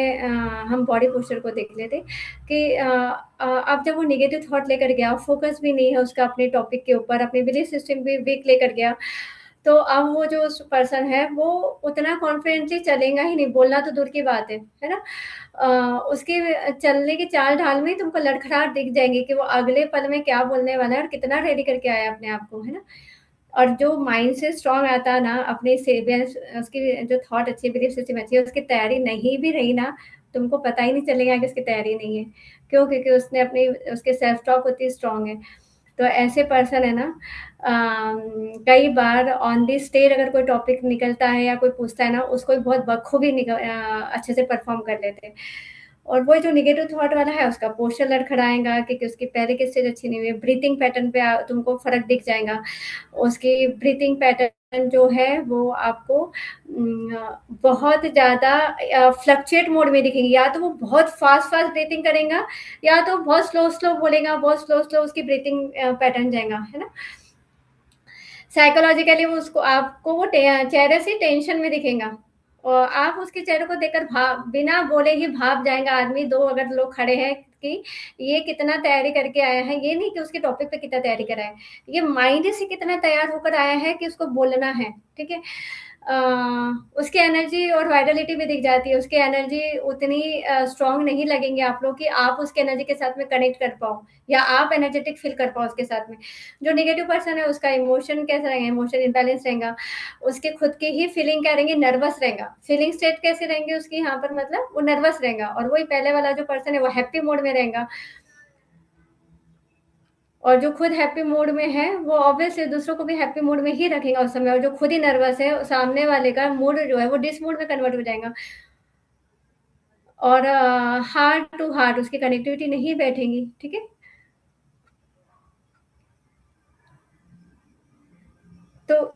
हम बॉडी पोस्चर को देख लेते कि अब जब वो निगेटिव थॉट लेकर गया, फोकस भी नहीं है उसका अपने टॉपिक के ऊपर, अपने बिलीफ सिस्टम भी वीक लेकर गया, तो अब वो जो पर्सन है वो उतना कॉन्फिडेंटली चलेगा ही नहीं, बोलना तो दूर की बात है ना? उसके चलने की चाल ढाल में तुमको लड़खड़ाहट दिख जाएंगे कि वो अगले पल में क्या बोलने वाला है और कितना रेडी करके आया अपने आप को, है ना? और जो माइंड से स्ट्रांग आता है ना, अपने सेवियर्स, उसकी जो थॉट अच्छी, बिलीफ सिस्टम अच्छी है, उसकी तैयारी नहीं भी रही ना, तुमको पता ही नहीं चलेगा कि उसकी तैयारी नहीं है। क्यों? क्योंकि उसने अपनी, उसके सेल्फ टॉक उतनी स्ट्रांग है। तो ऐसे पर्सन है ना, कई बार ऑन दी स्टेज अगर कोई टॉपिक निकलता है या कोई पूछता है ना, उसको भी बहुत बखूबी अच्छे से परफॉर्म कर लेते हैं। और वो जो निगेटिव थॉट वाला है, उसका पोस्चर लड़खड़ाएगा क्योंकि उसकी पहले की स्टेज अच्छी नहीं हुई है। ब्रीथिंग पैटर्न पे तुमको फर्क दिख जाएगा। उसकी ब्रीथिंग पैटर्न जो है वो आपको बहुत ज्यादा फ्लक्चुएट मोड में दिखेंगी। या तो वो बहुत फास्ट फास्ट ब्रीथिंग करेगा, या तो बहुत स्लो स्लो बोलेगा, बहुत स्लो स्लो उसकी ब्रीथिंग पैटर्न जाएगा, है ना? साइकोलॉजिकली वो उसको, आपको वो चेहरे से टेंशन में दिखेगा और आप उसके चेहरे को देखकर भाव, बिना बोले ही भाप जाएगा आदमी। दो अगर लोग खड़े हैं कि ये कितना तैयारी करके आया है, ये नहीं कि उसके टॉपिक पे कितना तैयारी करा है, ये माइंड से कितना तैयार होकर आया है कि उसको बोलना है। ठीक है? उसकी एनर्जी और वाइटलिटी भी दिख जाती है। उसकी एनर्जी उतनी स्ट्रांग नहीं लगेंगे आप लोग कि आप उसके एनर्जी के साथ में कनेक्ट कर पाओ या आप एनर्जेटिक फील कर पाओ उसके साथ में। जो नेगेटिव पर्सन है उसका इमोशन कैसा रहेगा, इमोशन इम्बैलेंस रहेगा, उसके खुद की ही फीलिंग क्या रहेंगे, नर्वस रहेगा। फीलिंग स्टेट कैसे रहेंगे उसकी यहाँ पर, मतलब वो नर्वस रहेगा। और वही पहले वाला जो पर्सन है वो हैप्पी मोड में रहेगा, और जो खुद हैप्पी मूड में है वो ऑब्वियसली दूसरों को भी हैप्पी मूड में ही रखेगा उस समय। और जो खुद ही नर्वस है, सामने वाले का मूड जो है वो डिस मूड में कन्वर्ट हो जाएगा, और हार्ट टू हार्ट उसकी कनेक्टिविटी नहीं बैठेगी। ठीक है? तो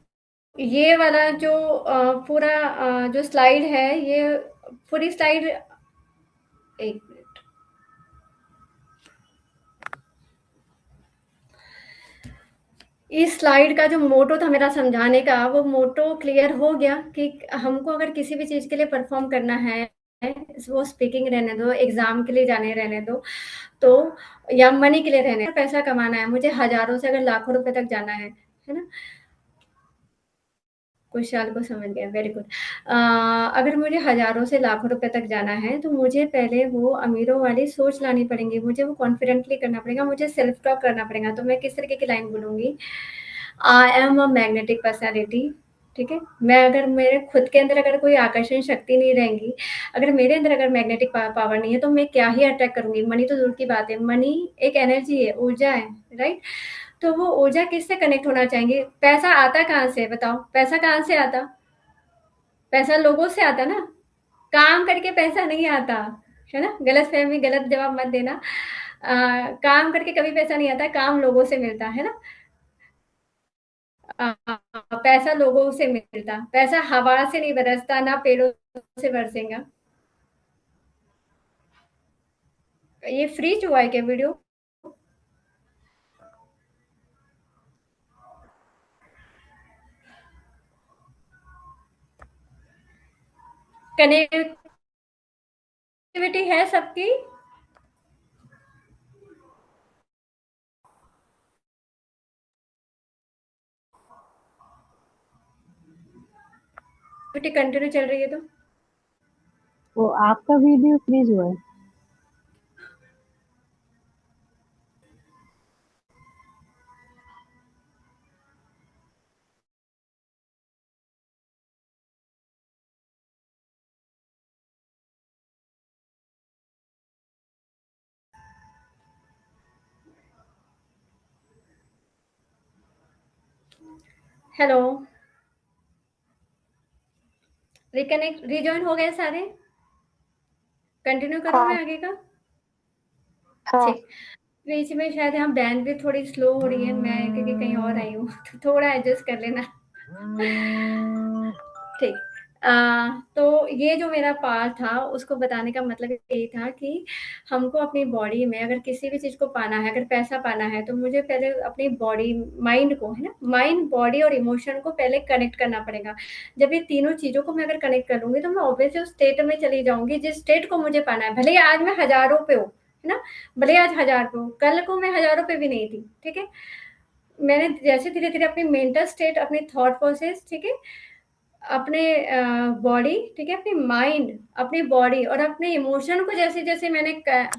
ये वाला जो पूरा जो स्लाइड है, ये पूरी स्लाइड, एक मिनट, इस स्लाइड का जो मोटो था मेरा समझाने का, वो मोटो क्लियर हो गया कि हमको अगर किसी भी चीज के लिए परफॉर्म करना है वो स्पीकिंग रहने दो, एग्ज़ाम के लिए जाने रहने दो, तो या मनी के लिए रहने पैसा कमाना है, मुझे हज़ारों से अगर लाखों रुपए तक जाना है ना? क्वेश्चन को समझ गया, वेरी गुड। अगर मुझे हज़ारों से लाखों रुपए तक जाना है, तो मुझे पहले वो अमीरों वाली सोच लानी पड़ेगी, मुझे वो कॉन्फिडेंटली करना पड़ेगा, मुझे सेल्फ टॉक करना पड़ेगा। तो मैं किस तरीके की लाइन बोलूँगी? I am a magnetic personality, ठीक है? मैं अगर मेरे खुद के अंदर अगर कोई आकर्षण शक्ति नहीं रहेंगी, अगर मेरे अंदर अगर मैग्नेटिक पावर नहीं है, तो मैं क्या ही अट्रैक्ट करूँगी? मनी तो दूर की बात है, मनी एक एनर्जी है, ऊर्जा है, राइट? तो वो ऊर्जा किससे कनेक्ट होना चाहेंगे? पैसा आता कहाँ से है बताओ? पैसा कहाँ से आता? पैसा लोगों से आता ना, काम करके पैसा नहीं आता, है ना? गलतफ़हमी, गलत जवाब मत देना। काम करके कभी पैसा नहीं आता, काम लोगों से मिलता है ना? पैसा लोगों से मिलता, पैसा हवा से नहीं बरसता, ना पेड़ों से बरसेगा। ये फ्रीज हुआ है क्या वीडियो? कनेक्टिविटी है सबकी? कंटिन्यू चल रही है तो? वो आपका वीडियो फ्रीज हुआ है। हेलो, रिकनेक्ट रिजॉइन हो गए सारे? कंटिन्यू करूँ हाँ मैं आगे का? हाँ। ठीक। बीच में शायद यहाँ बैंडविड्थ थोड़ी स्लो हो रही है, मैं क्योंकि कहीं और आई हूँ तो थोड़ा एडजस्ट कर लेना। ठीक। तो ये जो मेरा पार्ट था उसको बताने का मतलब यही था कि हमको अपनी बॉडी में अगर किसी भी चीज़ को पाना है, अगर पैसा पाना है, तो मुझे पहले अपनी बॉडी माइंड को, है ना? माइंड, बॉडी और इमोशन को पहले कनेक्ट करना पड़ेगा। जब ये तीनों चीज़ों को मैं अगर कनेक्ट कर लूँगी, तो मैं ऑब्वियसली उस स्टेट में चली जाऊँगी जिस स्टेट को मुझे पाना है। भले ही आज मैं हज़ारों पे हूँ, है ना? भले ही आज 1000 पे हूँ, कल को मैं हज़ारों पे भी नहीं थी, ठीक है? मैंने जैसे धीरे-धीरे अपनी मेंटल स्टेट, अपनी थॉट प्रोसेस, ठीक है? अपने बॉडी, ठीक है? अपनी माइंड, अपनी बॉडी और अपने इमोशन को जैसे-जैसे मैंने क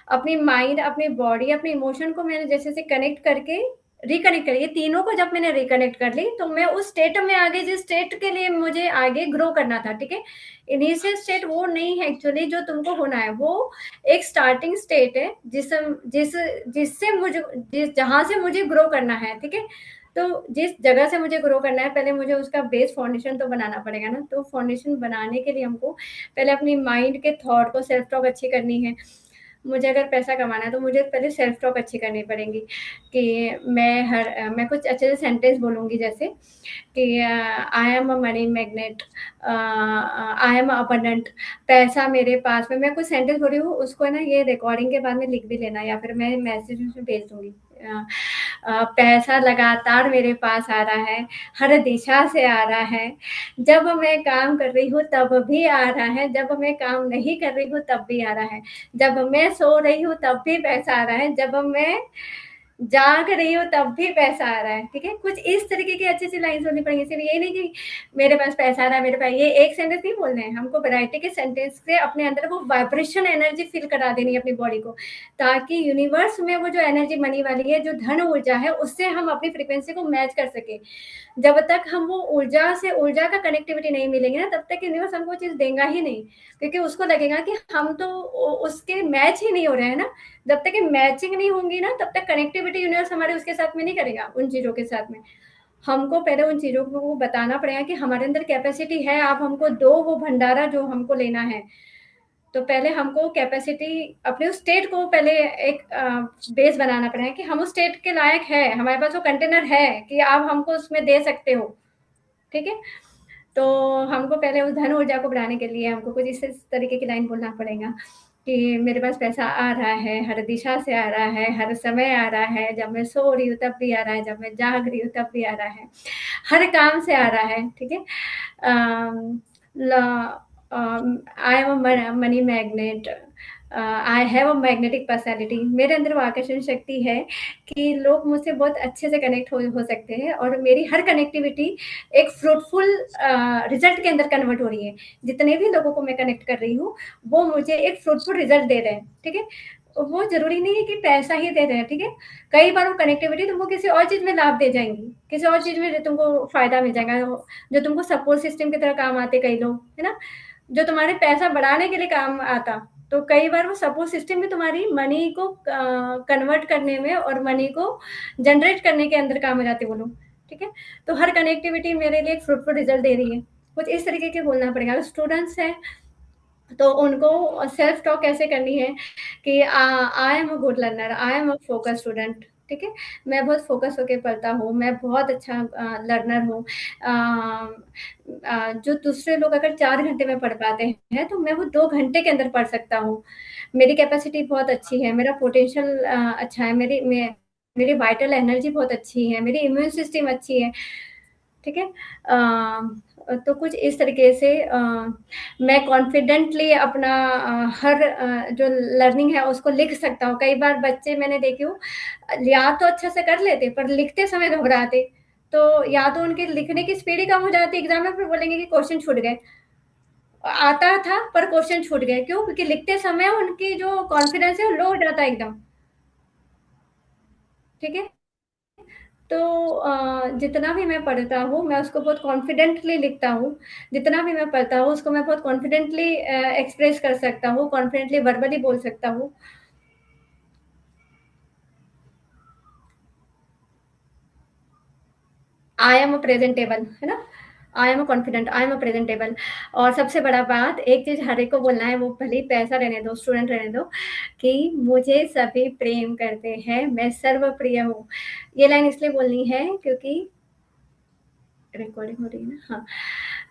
अपनी माइंड, अपनी बॉडी, अपने इमोशन को मैंने जैसे-जैसे कनेक्ट करके रिकनेक्ट करी, ये तीनों को जब मैंने रिकनेक्ट कर ली, तो मैं उस स्टेट में आ गई जिस स्टेट के लिए मुझे आगे ग्रो करना था, ठीक है? इनिशियल स्टेट वो नहीं है एक्चुअली जो तुमको होना है, वो एक स्टार्टिंग स्टेट है जिससे मुझे जहाँ से मुझे ग्रो करना है, ठीक है? तो जिस जगह से मुझे ग्रो करना है, पहले मुझे उसका बेस फाउंडेशन तो बनाना पड़ेगा ना, तो फाउंडेशन बनाने के लिए हमको पहले अपनी माइंड के थॉट को सेल्फ टॉक अच्छी करनी है। मुझे अगर पैसा कमाना है, तो मुझे पहले सेल्फ टॉक अच्छी करनी पड़ेगी कि मैं कुछ अच्छे से सेंटेंस बोलूँगी जैसे कि I am a money magnet, I am abundant, पैसा मेरे पास में। मैं कुछ सेंटेंस बोल रही हूँ, उसको है ना ये रिकॉर्डिंग के बाद में लिख भी लेना या फिर मैं मैसेज में भेज दूँगी। पैसा लगातार मेरे पास आ रहा है, हर दिशा से आ रहा है। जब मैं काम कर रही हूँ तब भी आ रहा है, जब मैं काम नहीं कर रही हूँ तब भी आ रहा है। जब मैं सो रही हूँ तब भी पैसा आ रहा है, जब मैं जाग रही हूँ तब भी पैसा आ रहा है, ठीक है? कुछ इस तरीके की अच्छी-सी लाइन्स होनी पड़ेंगी, सिर्फ़ ये नहीं कि मेरे पास पैसा आ रहा है, मेरे पास ये एक सेंटेंस नहीं बोलने हैं, हमको वैरायटी के सेंटेंस से अपने अंदर वो वाइब्रेशन एनर्जी फ़ील करा देनी है अपनी बॉडी को, ताकि यूनिवर्स में वो जो एनर्जी मनी वाली है, जो धन ऊर्जा है, उससे हम अपनी फ्रीक्वेंसी को मैच कर सकें। जब तक हम वो ऊर्जा का कनेक्टिविटी नहीं मिलेंगे ना, तब तक यूनिवर्स हमको चीज़ देगा ही नहीं, क्योंकि उसको लगेगा कि हम तो उसके मैच ही नहीं हो रहे हैं ना। जब तक ये मैचिंग नहीं होंगी ना, तब तक कनेक्टिविटी यूनिवर्स हमारे उसके साथ में नहीं करेगा, उन चीज़ों के साथ में। हमको पहले उन चीज़ों को बताना पड़ेगा कि हमारे अंदर कैपेसिटी है, आप हमको दो वो भंडारा जो हमको लेना है। तो पहले हमको कैपेसिटी अपने उस स्टेट को पहले एक बेस बनाना पड़ेगा कि हम उस स्टेट के लायक है, हमारे पास वो कंटेनर है कि आप हमको उसमें दे सकते हो, ठीक है? तो हमको पहले उस धन ऊर्जा को बढ़ाने के लिए हमको कुछ इस तरीके की लाइन बोलना पड़ेगा कि मेरे पास पैसा आ रहा है, हर दिशा से आ रहा है, हर समय आ रहा है, जब मैं सो रही हूँ तब भी आ रहा है, जब मैं जाग रही हूँ तब भी आ रहा है, हर काम से आ रहा है, ठीक है? अम, ल I am a money magnet, I have a magnetic personality. मेरे अंदर वो आकर्षण शक्ति है कि लोग मुझसे बहुत अच्छे से कनेक्ट हो सकते हैं, और मेरी हर कनेक्टिविटी एक फ्रूटफुल रिजल्ट के अंदर कन्वर्ट हो रही है। जितने भी लोगों को मैं कनेक्ट कर रही हूँ, वो मुझे एक फ्रूटफुल रिजल्ट दे रहे हैं, ठीक है? वो ज़रूरी नहीं है कि पैसा ही दे रहे हैं, ठीक है? कई बार वो कनेक्टिविटी तुमको किसी और चीज़ में लाभ दे जाएँगी, किसी और चीज़ में जो तुमको फ़ायदा मिल जाएगा, जो तुमको सपोर्ट सिस्टम की तरह काम आते कई लोग, है ना? जो तुम्हारे पैसा बढ़ाने के लिए काम आता, तो कई बार वो सपोर्ट सिस्टम भी तुम्हारी मनी को कन्वर्ट करने में और मनी को जनरेट करने के अंदर काम आ जाते वो लोग, ठीक है? तो हर कनेक्टिविटी मेरे लिए एक फ्रूटफुल रिजल्ट दे रही है। कुछ इस तरीके के बोलना पड़ेगा। अगर स्टूडेंट्स हैं, तो उनको सेल्फ टॉक कैसे करनी है कि I am a good learner, I am a focus student, ठीक है? मैं बहुत फोकस होके पढ़ता हूँ, मैं बहुत अच्छा लर्नर हूँ। जो दूसरे लोग अगर 4 घंटे में पढ़ पाते हैं, तो मैं वो 2 घंटे के अंदर पढ़ सकता हूँ। मेरी कैपेसिटी बहुत अच्छी है, मेरा पोटेंशियल अच्छा है, मेरी वाइटल एनर्जी बहुत अच्छी है, मेरी इम्यून सिस्टम अच्छी है, ठीक है? तो कुछ इस तरीके से मैं कॉन्फिडेंटली अपना हर जो लर्निंग है उसको लिख सकता हूँ। कई बार बच्चे मैंने देखे हो, याद तो अच्छा से कर लेते, पर लिखते समय घबराते। तो या तो उनकी लिखने की स्पीड ही कम हो जाती, एग्ज़ाम में फिर बोलेंगे कि क्वेश्चन छूट गए। आता था पर क्वेश्चन छूट गए, क्यों? क्योंकि लिखते समय उनकी जो कॉन्फिडेंस है वो लो हो जाता है एकदम, ठीक है? तो जितना भी मैं पढ़ता हूँ, मैं उसको बहुत कॉन्फिडेंटली लिखता हूँ। जितना भी मैं पढ़ता हूँ, उसको मैं बहुत कॉन्फिडेंटली एक्सप्रेस कर सकता हूँ, कॉन्फिडेंटली वर्बली बोल सकता हूँ। आई एम अ प्रेजेंटेबल, है ना? I am a confident, I am a presentable. और सबसे बड़ा बात, एक चीज़ हर एक को बोलना है, वो भले ही पैसा रहने दो, स्टूडेंट रहने दो, कि मुझे सभी प्रेम करते हैं, मैं सर्वप्रिय हूँ। ये लाइन इसलिए बोलनी है क्योंकि रिकॉर्डिंग हो रही है ना? हाँ।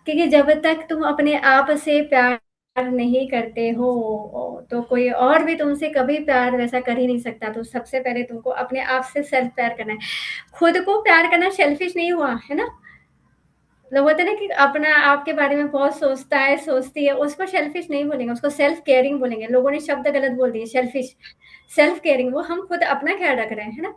क्योंकि जब तक तुम अपने आप से प्यार नहीं करते हो, तो कोई और भी तुमसे कभी प्यार वैसा कर ही नहीं सकता। तो सबसे पहले तुमको अपने आप से सेल्फ प्यार करना है। खुद को प्यार करना सेल्फिश नहीं हुआ, है ना? लोग होते हैं ना कि अपना आपके बारे में बहुत सोचता है, सोचती है, उसको सेल्फिश नहीं बोलेंगे, उसको सेल्फ केयरिंग बोलेंगे। लोगों ने शब्द गलत बोल दिए, सेल्फिश। सेल्फ केयरिंग, वो हम खुद अपना ख्याल रख रहे हैं, है ना?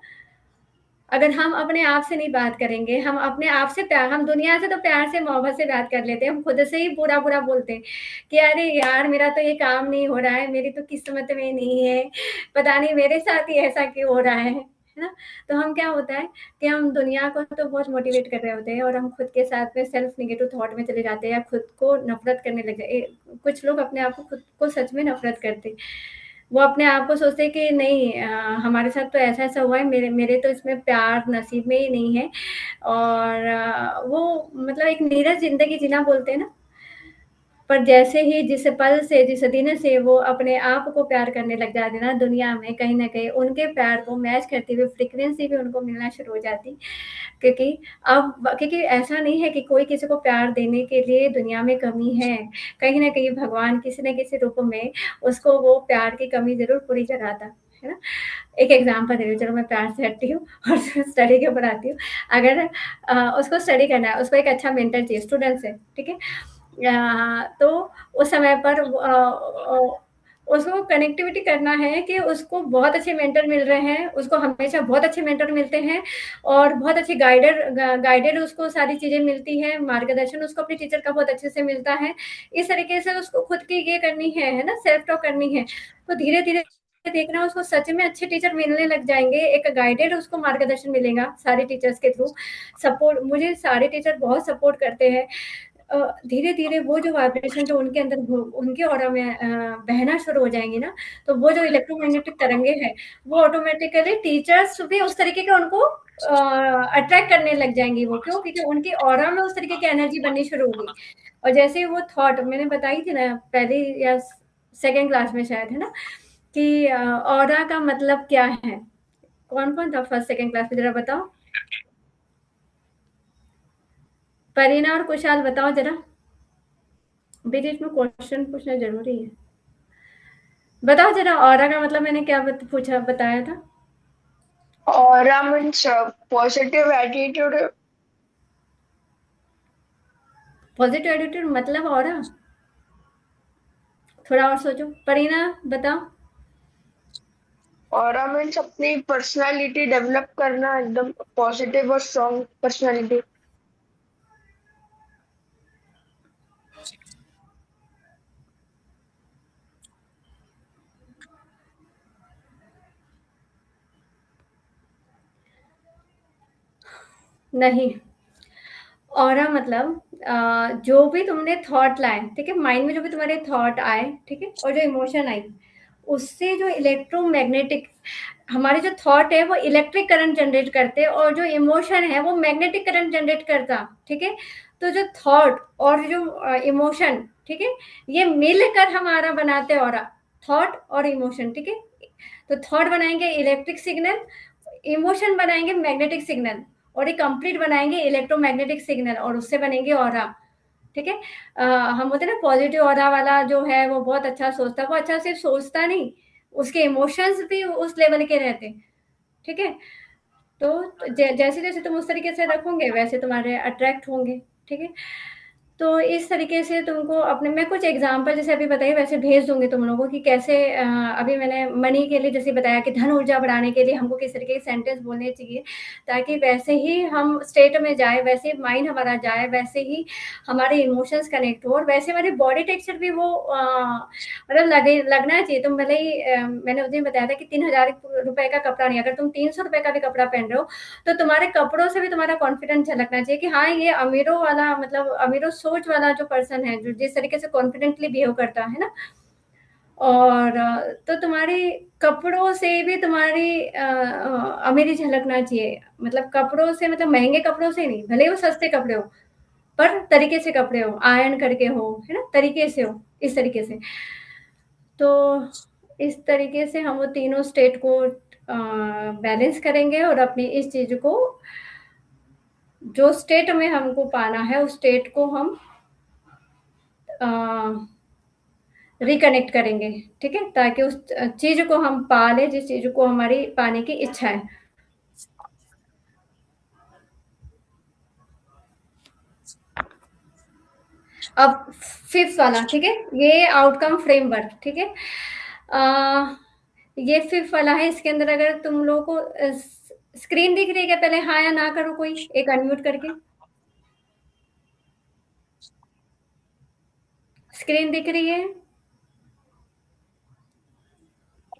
अगर हम अपने आप से नहीं बात करेंगे, हम अपने आप से प्यार, हम दुनिया से तो प्यार से मोहब्बत से बात कर लेते हैं, हम खुद से ही बुरा बुरा बोलते हैं कि अरे यार मेरा तो ये काम नहीं हो रहा है, मेरी तो किस्मत में नहीं है, पता नहीं मेरे साथ ही ऐसा क्यों हो रहा है ना? तो हम क्या होता है कि हम दुनिया को तो बहुत मोटिवेट कर रहे होते हैं, और हम खुद के साथ में सेल्फ निगेटिव थॉट में चले जाते हैं, या खुद को नफरत करने लग जाए। कुछ लोग अपने आप को, खुद को सच में नफरत करते हैं। वो अपने आप को सोचते हैं कि नहीं, हमारे साथ तो ऐसा-ऐसा हुआ है, मेरे मेरे तो इसमें प्यार नसीब में ही नहीं है, और वो मतलब एक नीरस ज़िंदगी जीना बोलते हैं ना, पर जैसे ही जिस पल से, जिस दिन से वो अपने आप को प्यार करने लग जाते हैं ना, दुनिया में कहीं न कहीं उनके प्यार को मैच करती हुई फ्रीक्वेंसी भी उनको मिलना शुरू हो जाती। क्योंकि क्योंकि ऐसा नहीं है कि कोई किसी को प्यार देने के लिए दुनिया में कमी है। कहीं न कहीं भगवान किसी न किसी रूप में उसको वो प्यार की कमी ज़रूर पूरी कराता, है ना? एक एग्ज़ाम्पल दे रही हूँ, चलो मैं प्यार से हटती हूँ और स्टडी के ऊपर आती हूँ। अगर उसको स्टडी करना है, उसको एक अच्छा मेंटर चाहिए, स्टूडेंट से, ठीक है? तो उस समय पर उसको कनेक्टिविटी करना है कि उसको बहुत अच्छे मेंटर मिल रहे हैं, उसको हमेशा बहुत अच्छे मेंटर मिलते हैं, और बहुत अच्छी गाइडेड उसको सारी चीज़ें मिलती हैं, मार्गदर्शन उसको अपने टीचर का बहुत अच्छे से मिलता है। इस तरीके से उसको खुद की ये करनी है ना? सेल्फ टॉक करनी है। तो धीरे-धीरे देखना, उसको सच में अच्छे टीचर मिलने लग जाएँगे, एक गाइडेड उसको मार्गदर्शन मिलेगा सारे टीचर्स के थ्रू। सपोर्ट, मुझे सारे टीचर बहुत सपोर्ट करते हैं। धीरे-धीरे वो जो वाइब्रेशन जो उनके अंदर उनके ऑरा में बहना शुरू हो जाएँगी ना, तो वो जो इलेक्ट्रोमैग्नेटिक तरंगे हैं, वो ऑटोमैटिकली टीचर्स भी उस तरीके का उनको अट्रैक्ट करने लग जाएँगी वो। क्यों? क्योंकि उनकी ऑरा में उस तरीके की एनर्जी बननी शुरू होगी। और जैसे ही वो थॉट मैंने बताई थी ना, पहली या सेकंड क्लास में शायद, है ना? कि ऑरा का मतलब क्या है? कौन-कौन था फर्स्ट सेकंड क्लास में, ज़रा बताओ? परीना और कुशाल बताओ ज़रा। बीच-बीच में क्वेश्चन पूछना ज़रूरी है। बताओ ज़रा, ऑरा का मतलब मैंने क्या पूछा, बताया था? Aura means positive attitude. Positive attitude मतलब ऑरा? थोड़ा और सोचो। परीना बताओ। ऑरा मीन्स अपनी पर्सनालिटी डेवलप करना, एकदम पॉजिटिव और स्ट्रॉन्ग पर्सनालिटी। नहीं, ऑरा मतलब जो भी तुमने थॉट लाए, ठीक है, माइंड में जो भी तुम्हारे थॉट आए, ठीक है, और जो इमोशन आई, उससे जो इलेक्ट्रोमैग्नेटिक, हमारे जो थॉट है वो इलेक्ट्रिक करंट जनरेट करते हैं, और जो इमोशन है वो मैग्नेटिक करंट जनरेट करता, ठीक है। तो जो थॉट और जो इमोशन, ठीक है, ये मिलकर हमारा बनाते हैं ऑरा, थॉट और इमोशन, ठीक है। तो थॉट बनाएंगे इलेक्ट्रिक सिग्नल, इमोशन बनाएंगे मैग्नेटिक सिग्नल, और ये कंप्लीट बनाएंगे इलेक्ट्रोमैग्नेटिक सिग्नल, और उससे बनेंगे ऑरा, ठीक है। हम बोलते हैं ना पॉजिटिव ऑरा वाला जो है वो बहुत अच्छा सोचता है, वो अच्छा सिर्फ सोचता नहीं, उसके इमोशंस भी उस लेवल के रहते हैं, ठीक है। तो जैसे जैसे तुम उस तरीके से रखोगे वैसे तुम्हारे अट्रैक्ट होंगे, ठीक है। तो इस तरीके से तुमको अपने, मैं कुछ एग्जांपल जैसे अभी बताई वैसे भेज दूंगी तुम लोगों को कि कैसे अभी मैंने मनी के लिए जैसे बताया कि धन ऊर्जा बढ़ाने के लिए हमको किस तरीके के सेंटेंस बोलने चाहिए, ताकि वैसे ही हम स्टेट में जाए, वैसे ही माइंड हमारा जाए, वैसे ही हमारे इमोशंस कनेक्ट हो, और वैसे हमारी बॉडी टेक्सचर भी वो मतलब लगे, लगना चाहिए। तुम भले ही मैंने उस दिन बताया था कि 3,000 रुपए का कपड़ा नहीं, अगर तुम 300 रुपए का भी कपड़ा पहन रहे हो तो तुम्हारे कपड़ों से भी तुम्हारा कॉन्फिडेंस झलकना चाहिए कि हाँ ये अमीरों वाला, मतलब अमीरों सोच वाला जो पर्सन है, जो जिस तरीके से कॉन्फिडेंटली बिहेव करता है ना। और तो तुम्हारी कपड़ों से भी तुम्हारी अमीरी झलकना चाहिए, मतलब कपड़ों से, मतलब महंगे कपड़ों से नहीं, भले ही वो सस्ते कपड़े हो, पर तरीके से कपड़े हो, आयरन करके हो, है ना, तरीके से हो, इस तरीके से। तो इस तरीके से हम वो तीनों स्टेट को बैलेंस करेंगे, और अपनी इस चीज को, जो स्टेट में हमको पाना है उस स्टेट को हम रिकनेक्ट करेंगे, ठीक है, ताकि उस चीज को हम पा ले जिस चीज को हमारी पाने की इच्छा है। अब फिफ्थ वाला, ठीक है, ये आउटकम फ्रेमवर्क, ठीक है। ये फिफ्थ वाला है, इसके अंदर अगर तुम लोगों को स्क्रीन दिख रही है क्या, पहले हाँ या ना करो, कोई एक अनम्यूट करके। स्क्रीन दिख रही है?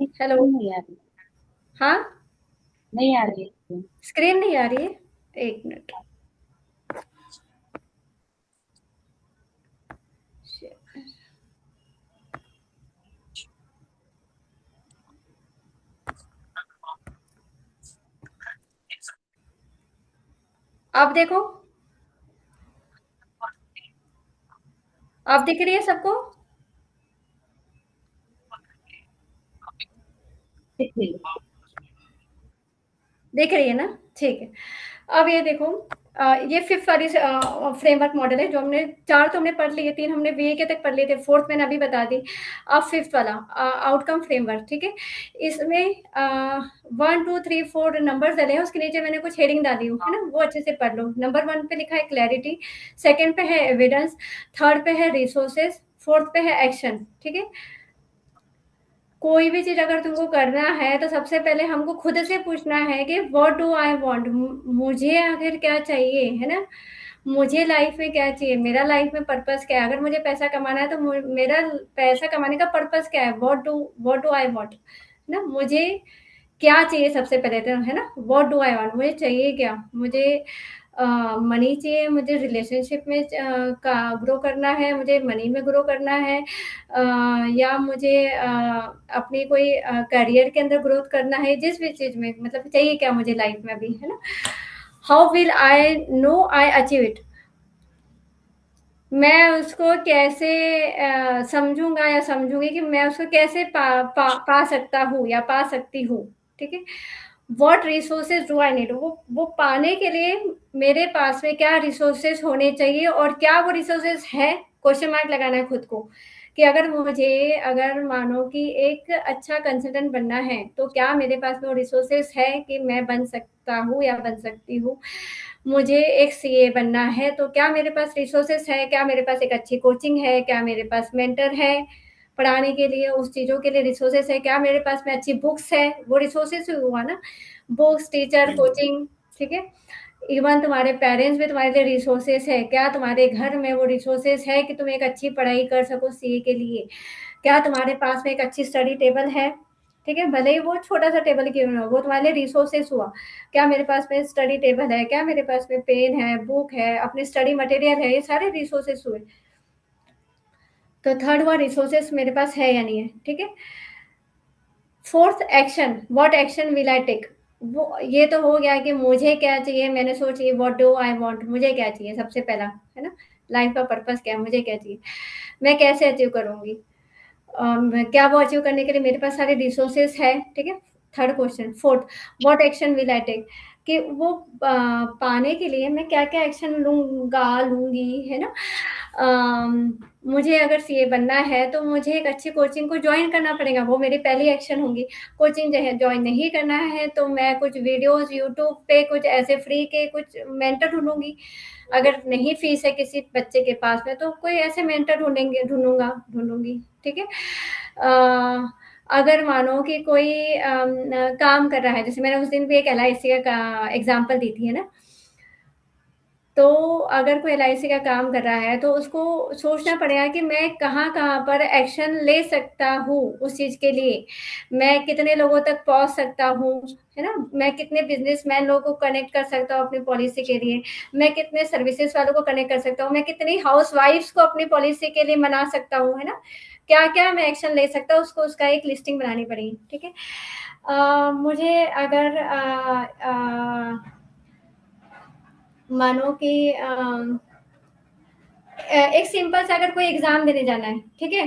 हेलो? नहीं आ रही। हाँ, नहीं आ रही है। स्क्रीन नहीं आ रही है, एक मिनट। आप देखो, आप दिख रही है सबको? दिख रही है। देख रही है ना? ठीक है। अब ये देखो, ये फिफ्थ वाली फ्रेमवर्क मॉडल है, जो हमने चार तो हमने पढ़ लिए, तीन हमने बीए के तक पढ़ लिए थे, फोर्थ मैंने अभी बता दी। अब फिफ्थ वाला आउटकम फ्रेमवर्क, ठीक है। इसमें 1 2 3 4 नंबर डले हैं, उसके नीचे मैंने कुछ हेडिंग डाली हूँ, है ना, वो अच्छे से पढ़ लो। नंबर 1 पे लिखा है क्लैरिटी, सेकंड पे है एविडेंस, थर्ड पे है रिसोर्सेज, फोर्थ पे है एक्शन, ठीक है। कोई भी चीज अगर तुमको करना है तो सबसे पहले हमको खुद से पूछना है कि व्हाट डू आई वांट, मुझे आखिर क्या चाहिए, है ना। मुझे लाइफ में क्या चाहिए, मेरा लाइफ में पर्पस क्या है। अगर मुझे पैसा कमाना है तो मेरा पैसा कमाने का पर्पस क्या है, व्हाट डू आई वांट, है ना। मुझे क्या चाहिए सबसे पहले तो, है ना, व्हाट डू आई वांट, मुझे चाहिए क्या। मुझे मनी चाहिए, मुझे रिलेशनशिप में का ग्रो करना है, मुझे मनी में ग्रो करना है, या मुझे अपनी कोई करियर के अंदर ग्रोथ करना है, जिस भी चीज में, मतलब चाहिए क्या मुझे लाइफ में अभी, है ना। How will I know I achieve it, मैं उसको कैसे समझूंगा या समझूंगी कि मैं उसको कैसे पा सकता हूँ या पा सकती हूँ, ठीक है। What resources do I need, वो पाने के लिए मेरे पास में क्या रिसोर्सेज होने चाहिए, और क्या वो रिसोर्सेज है, क्वेश्चन मार्क लगाना है खुद को, कि अगर मुझे, अगर मानो कि एक अच्छा कंसल्टेंट बनना है तो क्या मेरे पास में वो रिसोर्सेज है कि मैं बन सकता हूँ या बन सकती हूँ। मुझे एक सीए बनना है तो क्या मेरे पास रिसोर्सेस है, क्या मेरे पास एक अच्छी कोचिंग है, क्या मेरे पास मेंटर है, पढ़ाने के लिए, उस चीज़ों के लिए रिसोर्सेस है, क्या मेरे पास में अच्छी बुक्स है, वो रिसोर्सेस ही हुआ ना, बुक्स, टीचर, कोचिंग, ठीक है। इवन तुम्हारे पेरेंट्स भी तुम्हारे लिए रिसोर्सेस है, क्या तुम्हारे घर में वो रिसोर्सेस है कि तुम एक अच्छी पढ़ाई कर सको सीए के लिए, क्या तुम्हारे पास में एक अच्छी स्टडी टेबल है, ठीक है, भले ही वो छोटा सा टेबल क्यों ना हो, वो तुम्हारे लिए रिसोर्सेस हुआ। क्या मेरे पास में स्टडी टेबल है, क्या मेरे पास में पेन है, बुक है, अपने स्टडी मटेरियल है, ये सारे रिसोर्सेस हुए। तो थर्ड हुआ रिसोर्सेस मेरे पास है या नहीं है, ठीक है। Fourth action, what action will I take, वो ये तो हो गया कि मुझे क्या चाहिए, मैंने सोच लिया व्हाट डू आई वांट, मुझे क्या चाहिए सबसे पहला, है ना, लाइफ का पर्पस क्या है, मुझे क्या चाहिए, मैं कैसे अचीव करूंगी, क्या वो अचीव करने के लिए मेरे पास सारे रिसोर्सेस है, ठीक है। Third question, fourth, what action will I take, कि वो पाने के लिए मैं क्या क्या एक्शन लूंगी, है ना। मुझे अगर सीए बनना है तो मुझे एक अच्छी कोचिंग को ज्वाइन करना पड़ेगा, वो मेरी पहली एक्शन होगी। कोचिंग ज्वाइन नहीं करना है तो मैं कुछ वीडियोस यूट्यूब पे कुछ ऐसे फ्री के कुछ मेंटर ढूंढूंगी, अगर नहीं फीस है किसी बच्चे के पास में तो कोई ऐसे मेंटर ढूंढूंगी, ठीक है। अगर मानो कि कोई काम कर रहा है, जैसे मैंने उस दिन भी एक एलआईसी का एग्जांपल दी थी, है ना। तो अगर कोई एलआईसी का काम कर रहा है तो उसको सोचना पड़ेगा कि मैं कहाँ-कहाँ पर एक्शन ले सकता हूँ उस चीज़ के लिए। मैं कितने लोगों तक पहुँच सकता हूँ, है ना? मैं कितने बिज़नेसमैन लोगों को कनेक्ट कर सकता हूँ अपनी पॉलिसी के लिए। मैं कितने सर्विसेज़ वालों को कनेक्ट कर सकता हूँ। मैं कितनी हाउसवाइफ्स को अपनी पॉलिसी के लिए मना सकता हूँ, है ना? क्या-क्या मैं एक्शन ले सकता हूँ उसको उसका एक लिस्टिंग बनानी पड़ेगी, ठीक है? मुझे अगर मानो कि एक सिंपल सा अगर कोई एग्जाम देने जाना है, ठीक है।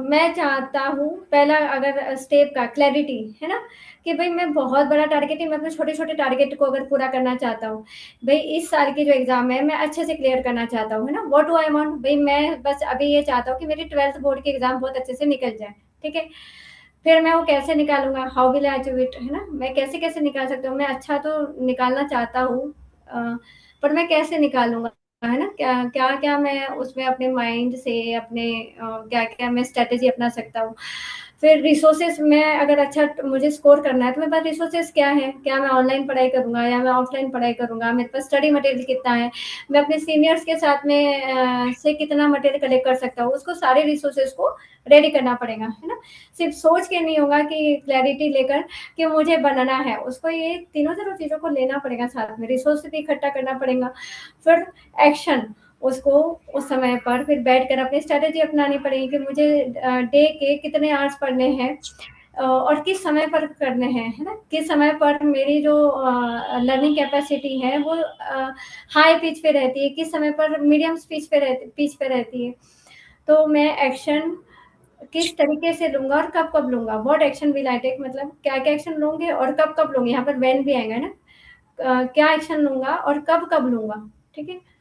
मैं चाहता हूँ पहला अगर स्टेप का क्लैरिटी, है ना, कि भाई मैं बहुत बड़ा टारगेट ही, मैं अपने छोटे छोटे टारगेट को अगर पूरा करना चाहता हूँ, भाई इस साल की जो एग्जाम है मैं अच्छे से क्लियर करना चाहता हूँ, है ना। व्हाट डू आई वांट, भाई मैं बस अभी ये चाहता हूँ कि मेरी 12th बोर्ड की एग्जाम बहुत अच्छे से निकल जाए, ठीक है। फिर मैं वो कैसे निकालूंगा, how will I achieve it, है ना, मैं कैसे कैसे निकाल सकता हूँ, मैं अच्छा तो निकालना चाहता हूँ, पर मैं कैसे निकालूंगा, है ना, क्या क्या क्या मैं उसमें अपने माइंड से अपने क्या क्या मैं स्ट्रेटेजी अपना सकता हूँ। फिर रिसोर्सेस में अगर अच्छा मुझे स्कोर करना है तो मेरे पास रिसोर्सेस क्या है, क्या मैं ऑनलाइन पढ़ाई करूंगा या मैं ऑफलाइन पढ़ाई करूंगा, मेरे पास स्टडी मटेरियल कितना है, मैं अपने सीनियर्स के साथ में से कितना मटेरियल कलेक्ट कर सकता हूँ, उसको सारे रिसोर्सेस को रेडी करना पड़ेगा, है ना। सिर्फ सोच के नहीं होगा कि क्लैरिटी लेकर कि मुझे बनाना है, उसको ये तीनों चारों चीजों को लेना पड़ेगा साथ में, रिसोर्स भी इकट्ठा करना पड़ेगा, फिर एक्शन उसको उस समय पर फिर बैठ कर अपनी स्ट्रेटेजी अपनानी पड़ेगी कि मुझे डे के कितने आवर्स पढ़ने हैं और किस समय पर करने हैं, है ना, किस समय पर मेरी जो लर्निंग कैपेसिटी है वो हाई पिच पे रहती है, किस समय पर मीडियम पिच पे रहती है। तो मैं एक्शन किस तरीके से लूंगा और कब कब लूंगा, what action will I take, मतलब क्या क्या एक्शन लूंगे और कब कब लूंगे, यहाँ पर व्हेन भी आएगा ना, क्या एक्शन लूंगा और कब कब लूंगा, ठीक है।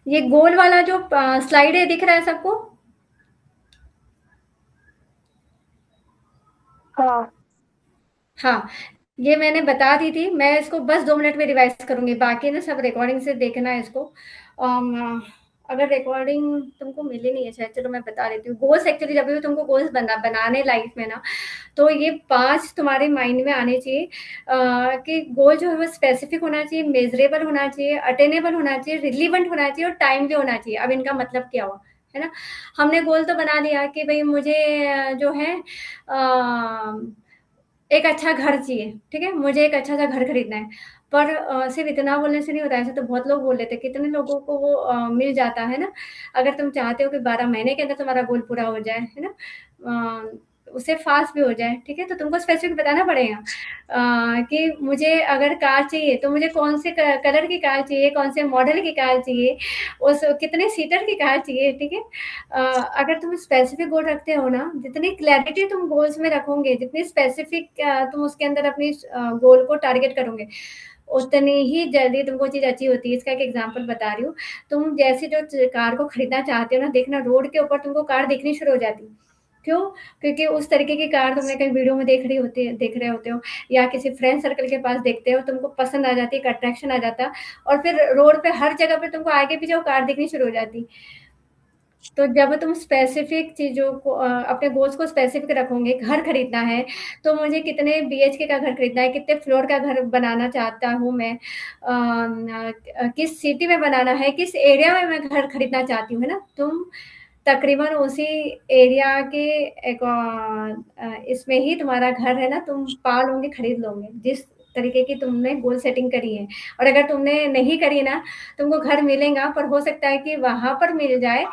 ये गोल वाला जो स्लाइड है दिख रहा है सबको? हाँ। हाँ, ये मैंने बता दी थी, मैं इसको बस 2 मिनट में रिवाइज करूंगी, बाकी ना सब रिकॉर्डिंग से देखना है इसको। अगर रिकॉर्डिंग तुमको मिली नहीं है शायद, चलो मैं बता देती हूँ। गोल्स एक्चुअली जब भी तुमको गोल्स बनाने लाइफ में ना, तो ये 5 तुम्हारे माइंड में आने चाहिए कि गोल जो है वो स्पेसिफिक होना चाहिए, मेजरेबल होना चाहिए, अटेनेबल होना चाहिए, रिलीवेंट होना चाहिए और टाइमली होना चाहिए। अब इनका मतलब क्या हुआ, है ना। हमने गोल तो बना लिया कि भाई मुझे जो है एक अच्छा घर चाहिए, ठीक है, मुझे एक अच्छा सा घर खरीदना है, पर सिर्फ इतना बोलने से नहीं होता है, ऐसे तो बहुत लोग बोल लेते हैं, कितने लोगों को वो मिल जाता है ना। अगर तुम चाहते हो कि 12 महीने के अंदर तुम्हारा गोल पूरा हो जाए, है ना, उससे फास्ट भी हो जाए, ठीक है? तो तुमको स्पेसिफिक बताना पड़ेगा कि मुझे अगर कार चाहिए तो मुझे कौन से कलर की कार चाहिए, कौन से मॉडल की कार चाहिए, उस कितने सीटर की कार चाहिए, ठीक है? अगर तुम स्पेसिफिक गोल रखते हो ना, जितनी क्लैरिटी तुम गोल्स में रखोगे, जितनी स्पेसिफिक तुम उसके अंदर अपनी गोल को टारगेट करोगे, उतनी ही जल्दी तुमको चीज़ अचीव होती है। इसका एक एग्जांपल बता रही हूँ। तुम जैसे जो कार को खरीदना चाहते हो ना, देखना रोड के ऊपर तुमको कार दिखनी शुरू हो जाती है। क्यों? क्योंकि उस तरीके की कार तुमने कहीं वीडियो में देख रहे होते हो, या किसी फ्रेंड सर्कल के पास देखते हो, तुमको पसंद आ जाती है, एक अट्रैक्शन आ जाता है, और फिर रोड पे हर जगह पे तुमको आगे पीछे वो कार दिखनी शुरू हो जाती। तो जब तुम स्पेसिफिक चीज़ों को अपने गोल्स को स्पेसिफिक रखोगे, घर खरीदना है, तो मुझे कितने बीएचके का घर खरीदना है, कितने फ्लोर का घर बनाना चाहता हूँ मैं, किस सिटी में बनाना है, किस एरिया में मैं घर खरीदना चाहती हूँ, है ना? तुम तकरीबन उसी एरिया के इसमें ही तुम्हारा घर है ना, तुम पा लोगे, खरीद लोगे, जिस तरीके की तुमने गोल सेटिंग करी है। और अगर तुमने नहीं करी ना, तुमको घर मिलेगा, पर हो सकता है कि वहाँ पर मिल जाए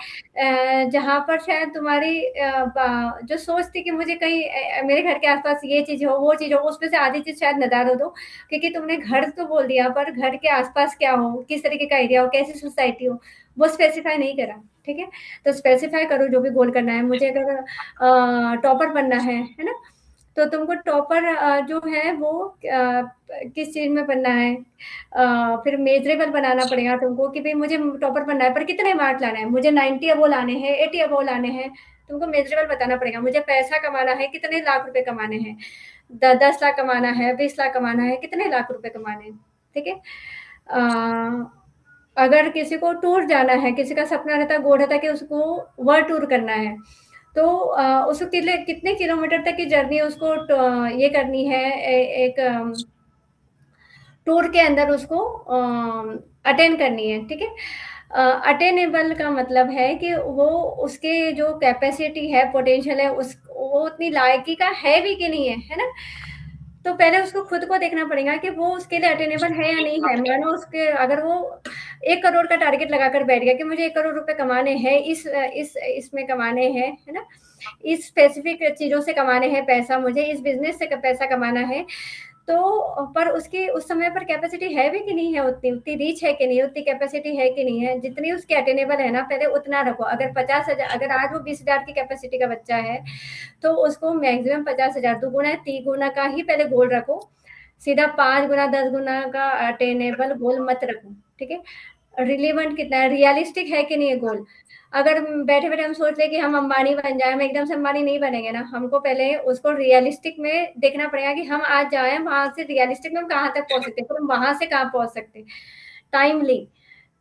जहाँ पर शायद तुम्हारी जो सोच थी कि मुझे कहीं मेरे घर के आसपास ये चीज़ हो, वो चीज़ हो, उसमें से आधी चीज़ शायद नदार हो दो, क्योंकि तुमने घर तो बोल दिया, पर घर के आसपास क्या हो, किस तरीके का एरिया हो, कैसी सोसाइटी हो, वो स्पेसिफाई नहीं करा, ठीक है? तो स्पेसिफाई करो जो भी गोल करना है। मुझे अगर टॉपर बनना है ना? तो तुमको टॉपर जो है वो किस चीज़ में बनना है, फिर मेजरेबल बनाना पड़ेगा तुमको कि भाई मुझे टॉपर बनना है, पर कितने मार्क लाने हैं, मुझे 90 अबो लाने हैं, 80 अबो लाने हैं, तुमको मेजरेबल बताना पड़ेगा। मुझे पैसा कमाना है, कितने लाख रुपए कमाने हैं, 10 लाख कमाना है, 20 लाख कमाना है, कितने लाख रुपए कमाने हैं, ठीक है? अगर किसी को टूर जाना है, किसी का सपना रहता है, गोल रहता है कि उसको वर्ल्ड टूर करना है, तो उसको कितने किलोमीटर तक की जर्नी उसको ये करनी है, एक टूर के अंदर उसको अटेंड करनी है, ठीक है? अटेनेबल का मतलब है कि वो उसके जो कैपेसिटी है, पोटेंशियल है, उस वो उतनी लायकी का है भी कि नहीं है ना? तो पहले उसको खुद को देखना पड़ेगा कि वो उसके लिए अटेनेबल है या नहीं है। मानो उसके अगर वो 1 करोड़ का टारगेट लगाकर बैठ गया कि मुझे 1 करोड़ रुपए कमाने हैं, इस इसमें कमाने हैं, है ना? इस स्पेसिफिक चीज़ों से कमाने हैं पैसा, मुझे इस बिज़नेस से पैसा कमाना है, तो पर उसकी उस समय पर कैपेसिटी है भी कि नहीं है, उतनी उतनी रीच है कि नहीं, उतनी कैपेसिटी है कि नहीं है, जितनी उसके अटेनेबल है ना, पहले उतना रखो। अगर 50,000, अगर आज वो 20,000 की कैपेसिटी का बच्चा है, तो उसको मैक्सिमम 50,000, दुगुना तीगुना का ही पहले गोल रखो। सीधा 5 गुना 10 गुना का अटेनेबल गोल मत रखो, ठीक है? रिलेवेंट कितना है, रियलिस्टिक है कि नहीं है गोल। अगर बैठे बैठे हम सोच ले कि हम अंबानी बन जाए, हम एकदम से अंबानी नहीं बनेंगे ना, हमको पहले उसको रियलिस्टिक में देखना पड़ेगा कि हम आज जाए वहां से, रियलिस्टिक में हम कहाँ तक पहुंच सकते हैं, फिर हम वहां से कहाँ पहुंच सकते हैं। टाइमली,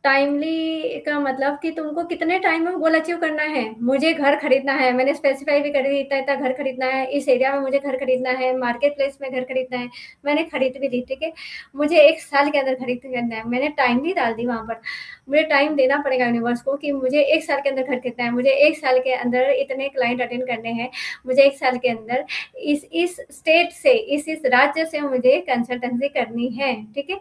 टाइमली का मतलब कि तुमको कितने टाइम में गोल अचीव करना है। मुझे घर खरीदना है, मैंने स्पेसिफाई भी कर दी, इतना इतना घर खरीदना है, इस एरिया में मुझे घर खरीदना है, मार्केट प्लेस में घर खरीदना है, मैंने खरीद भी ली, ठीक है? मुझे 1 साल के अंदर खरीद करना है, मैंने टाइम भी डाल दी वहां पर। मुझे टाइम देना पड़ेगा यूनिवर्स को कि मुझे 1 साल के अंदर घर खरीदना है, मुझे 1 साल के अंदर इतने क्लाइंट अटेंड करने हैं, मुझे 1 साल के अंदर इस स्टेट से, इस राज्य से मुझे कंसल्टेंसी करनी है, ठीक है?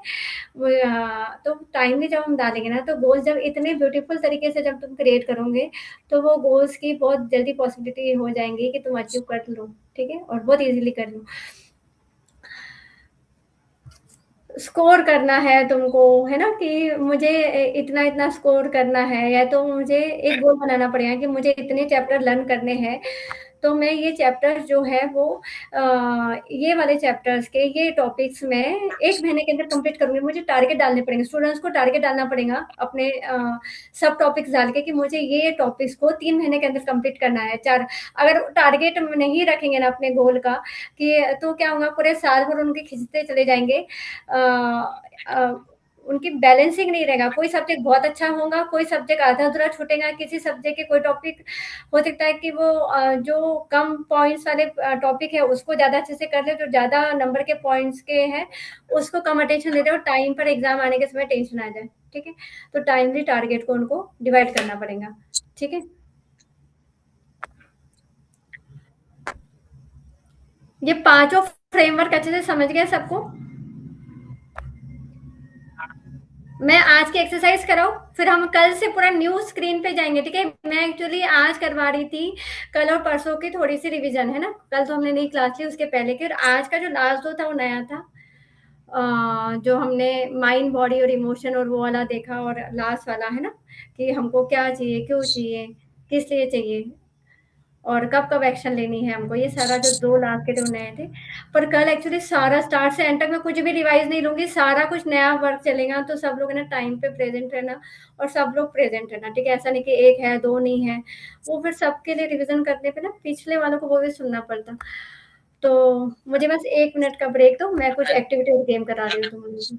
तो टाइमली जब हम डालेंगे ना, तो गोल्स जब इतने ब्यूटीफुल तरीके से जब तुम क्रिएट करोगे, तो वो गोल्स की बहुत जल्दी पॉसिबिलिटी हो जाएंगी कि तुम अचीव कर लो, ठीक है? और बहुत इजीली कर लो। स्कोर करना है तुमको, है ना, कि मुझे इतना इतना स्कोर करना है, या तो मुझे एक गोल बनाना पड़ेगा कि मुझे इतने चैप्टर लर्न करने हैं, तो मैं ये चैप्टर जो है वो ये वाले चैप्टर्स के ये टॉपिक्स में 1 महीने के अंदर कंप्लीट करूंगी। मुझे टारगेट डालने पड़ेंगे, स्टूडेंट्स को टारगेट डालना पड़ेगा अपने सब टॉपिक्स डाल के कि मुझे ये टॉपिक्स को 3 महीने के अंदर कंप्लीट करना है। चार, अगर टारगेट नहीं रखेंगे ना अपने गोल का, कि तो क्या होगा, पूरे साल भर उनके खिंचते चले जाएंगे, अ, अ, उनकी बैलेंसिंग नहीं रहेगा। कोई सब्जेक्ट बहुत अच्छा होगा, कोई सब्जेक्ट आधा अधूरा छूटेगा, किसी सब्जेक्ट के कोई टॉपिक हो सकता है कि वो जो कम पॉइंट्स वाले टॉपिक है उसको ज़्यादा अच्छे से कर ले, जो ज़्यादा नंबर के पॉइंट्स के हैं उसको कम अटेंशन दे दे, और टाइम पर एग्जाम आने के समय टेंशन आ जाए, ठीक है? तो टाइमली टारगेट को उनको डिवाइड करना पड़ेगा, ठीक है? ये पांचों फ्रेमवर्क अच्छे से समझ गए सबको? मैं आज की एक्सरसाइज कराऊँ, फिर हम कल से पूरा न्यू स्क्रीन पे जाएँगे, ठीक है? मैं एक्चुअली आज करवा रही थी, कल और परसों की थोड़ी-सी रिवीजन, है ना? कल तो हमने नई क्लास ली, उसके पहले की, और आज का जो लास्ट 2 था वो नया था। जो हमने माइंड, बॉडी और इमोशन और वो वाला देखा, और लास्ट वाला, है ना? कि हमको क्या चाहिए, क्यों चाहिए, किस लिए चाहिए, और कब-कब एक्शन लेनी है हमको, ये सारा जो 2 लास्ट के जो नए थे। पर कल एक्चुअली सारा स्टार्ट से एंड तक मैं कुछ भी रिवाइज़ नहीं लूँगी, सारा कुछ नया वर्क चलेगा, तो सब लोग है ना टाइम पे प्रेज़ेंट रहना, और सब लोग प्रेज़ेंट रहना, ठीक है? ऐसा नहीं कि 1 है, 2 नहीं है, वो फिर सबके लिए रिवीज़न करने पे ना पिछले वालों को वो भी सुनना पड़ता। तो मुझे बस 1 मिनट का ब्रेक दो, मैं कुछ एक्टिविटी और गेम करा रही हूँ तुम लोगों को।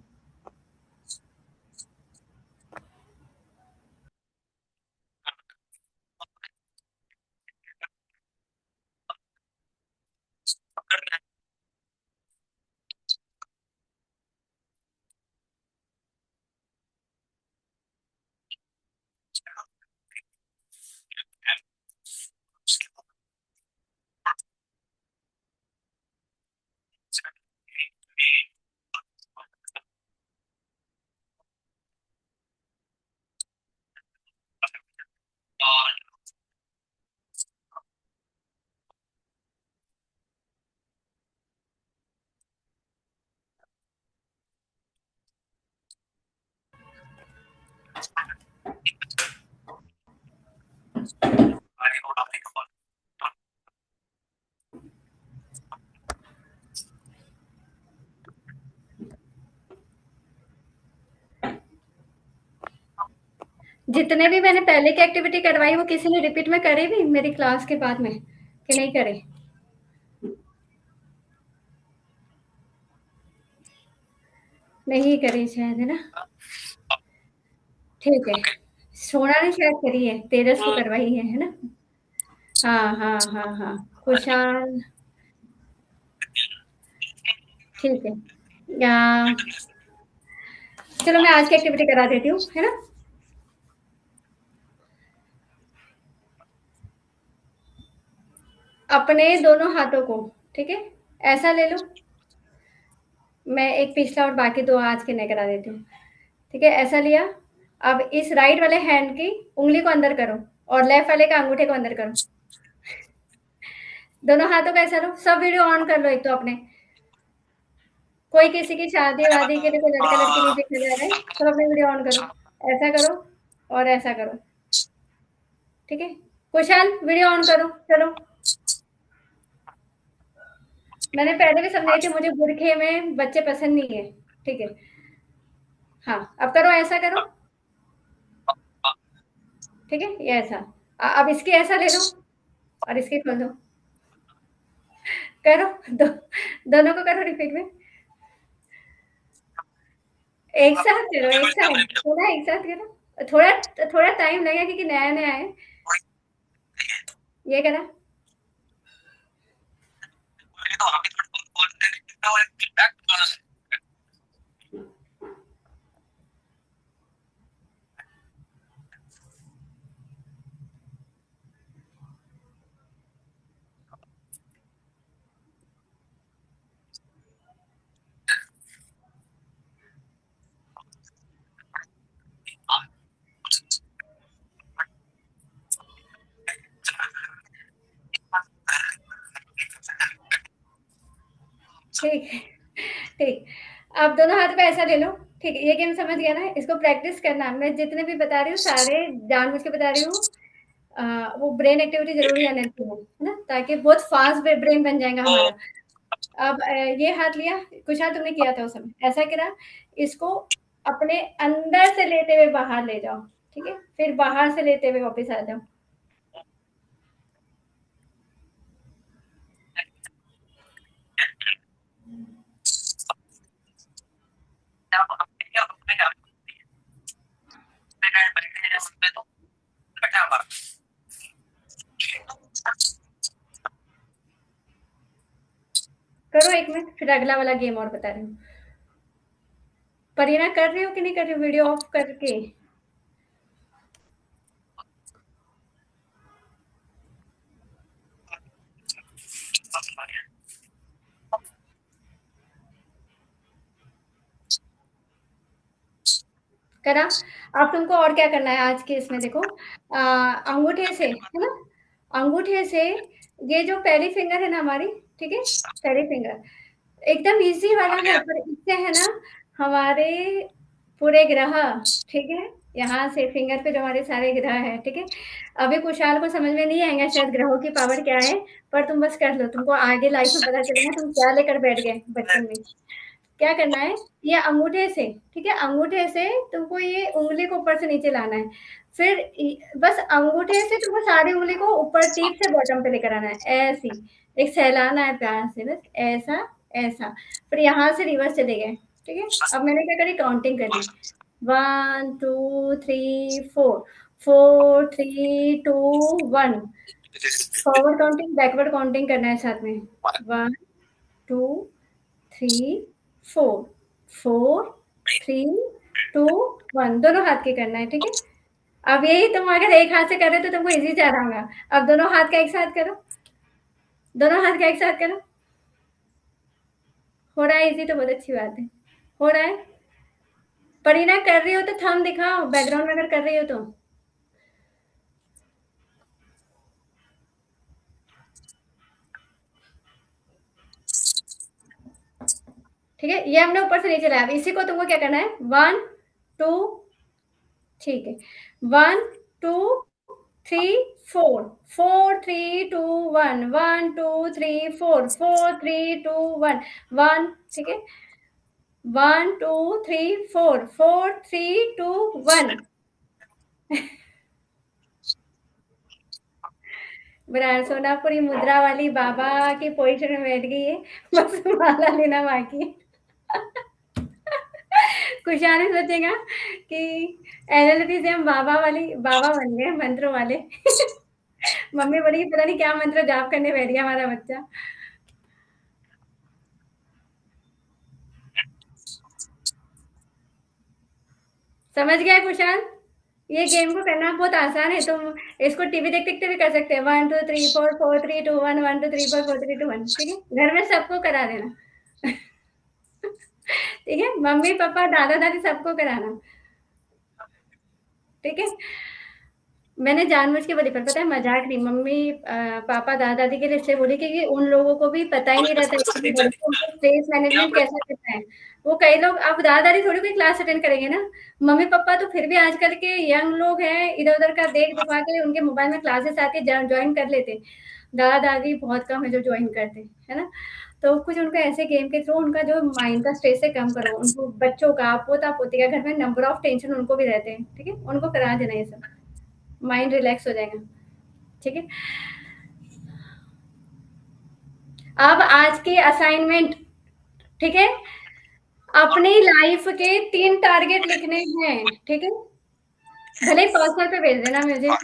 जितने भी मैंने पहले की एक्टिविटी करवाई, वो किसी ने रिपीट में करे भी मेरी क्लास के बाद में, कि नहीं करे? नहीं करे शायद, है ना? ठीक है। सोना ने शायद करी है, तेजस को करवाई है ना? हाँ, हाँ, हाँ, हाँ। कुशाल, ठीक है। या चलो मैं आज की एक्टिविटी करा देती हूँ, है ना? अपने दोनों हाथों को, ठीक है? ऐसा ले लो। मैं एक पिछला और बाकी 2 आज के नए करा देती हूँ। ठीक है, ऐसा लिया। अब इस राइट वाले हैंड की उँगली को अंदर करो, और लेफ्ट वाले का अंगूठे को अंदर करो। दोनों हाथों को ऐसा लो। सब वीडियो ऑन कर लो एक तो अपने। कोई किसी की शादी-वादी के लिए कोई लड़का-लड़की नहीं देखने जा रहा है, सब अपने वीडियो ऑन करो। ऐसा करो और ऐसा करो, ठीक है? कुशाल वीडियो ऑन करो, चलो। मैंने पहले भी समझाई थी, मुझे बुरखे में बच्चे पसंद नहीं है, ठीक है? हाँ, अब करो, ऐसा करो, ठीक है? ये ऐसा। अब इसकी ऐसा ले लो और इसकी खोल दो। करो, दोनों को करो रिपीट में। एक साथ करो, एक साथ, थोड़ा एक साथ करो। थोड़ा थोड़ा टाइम लगेगा क्योंकि नया-नया है। ये करा। ठीक है, ठीक। अब दोनों हाथ पे ऐसा ले लो, ठीक है? ये गेम समझ गया ना? इसको प्रैक्टिस करना। मैं जितने भी बता रही हूँ सारे जानबूझ के बता रही हूँ। वो ब्रेन एक्टिविटी ज़रूर रहने चाहिए, है ना? ताकि बहुत फास्ट ब्रेन बन जाएगा हमारा। अब ये हाथ लिया, कुशाल तुमने किया था उस समय, ऐसा करा, इसको अपने अंदर से लेते हुए बाहर ले जाओ, ठीक है? फिर बाहर से लेते हुए वापस आ जाओ। करो 1 मिनट, फिर अगला वाला गेम और बता रही हूँ। परीना कर रही हो कि नहीं कर रही हो वीडियो ऑफ करके? करा। अब तुमको और क्या करना है आज के इसमें देखो, अंगूठे से, है ना? अंगूठे से ये जो पहली फिंगर है ना हमारी, ठीक है? पहली फिंगर एकदम ईज़ी वाला है, पर इससे है ना हमारे पूरे ग्रह, ठीक है? यहाँ से फिंगर पे जो हमारे सारे ग्रह हैं, ठीक है? अभी कुशाल को समझ में नहीं आएगा शायद ग्रहों की पावर क्या है, पर तुम बस कर लो, तुमको आगे लाइफ में पता चलेगा तुम क्या लेकर बैठ गए बचपन में। क्या करना है, ये अंगूठे से, ठीक है? अंगूठे से तुमको ये उँगली को ऊपर से नीचे लाना है। फिर बस अंगूठे से तुमको सारी उँगली को ऊपर टिप से बॉटम पे लेकर आना है, ऐसी। एक सहलाना है प्यार से, बस ऐसा, ऐसा। फिर यहाँ से रिवर्स चले गए, ठीक है? अब मैंने क्या करी, काउंटिंग कर ली। 1 2 3 4, 4 3 2 1। फॉरवर्ड काउंटिंग, बैकवर्ड काउंटिंग करना है साथ में। 1 2 3 4, 4 3 2 1, दोनों हाथ के करना है, ठीक है? अब यही तुम अगर एक हाथ से कर रहे हो तो तुमको इजी जा रहा होगा। अब दोनों हाथ का एक साथ करो, दोनों हाथ का एक साथ करो। हो रहा है इजी तो बहुत अच्छी बात है। हो रहा है। परीना कर रही हो तो थंब दिखाओ, बैकग्राउंड में अगर कर रही हो तो। ठीक है, ये हमने ऊपर से नीचे लाया। अब इसी को तुमको क्या करना है, 1 2, ठीक है, 1 2 3 4, 4 3 2 1, 1 2 3 4, 4 3 2 1, 1, ठीक है? 1 2 3 4, 4 3 2 1। ब्रांड सोनापुरी मुद्रा वाली बाबा की पोजीशन में बैठ गई है, बस माला लेना बाकी है। कुशाल भी सोचेगा कि एनएलपी से हम बाबा बन गए मंत्रों वाले। मम्मी बोली पता नहीं क्या मंत्र जाप करने बैठ गया हमारा बच्चा। समझ गया कुशाल? ये गेम को करना बहुत आसान है, तुम इसको टीवी देखते देखते भी कर सकते हैं। 1 2 3 4, 4 3 2 1, 1 2 3 4, 4 3 2 1, ठीक है? घर में सबको करा देना। ठीक है, मम्मी पापा दादा दादी सबको कराना, ठीक है? मैंने जानबूझ के बोली, पर पता है मजाक नहीं, मम्मी पापा दादा दादी के लिए इसलिए बोली क्योंकि उन लोगों को भी पता ही नहीं रहता इतनी बड़ी को उनको स्ट्रेस मैनेजमेंट कैसा करना है। वो कई लोग, अब दादा दादी थोड़ी कोई क्लास अटेंड करेंगे ना, मम्मी पापा तो फिर भी आजकल के यंग लोग हैं, इधर उधर का देख दिखा के उनके मोबाइल में क्लासेस आके ज्वाइन कर लेते। दादा दादी बहुत कम है जो ज्वाइन करते, है ना? तो कुछ उनको ऐसे गेम के थ्रू उनका जो माइंड का स्ट्रेस है कम करो, उनको बच्चों का, पोता पोती का, घर में नंबर ऑफ टेंशन उनको भी रहते हैं, ठीक है? उनको करा देना ये सब, माइंड रिलैक्स हो जाएगा, ठीक है? अब आज की असाइनमेंट, ठीक है? अपनी लाइफ के 3 टारगेट लिखने हैं, ठीक है? भले ही पर्सनल पे भेज देना मुझे,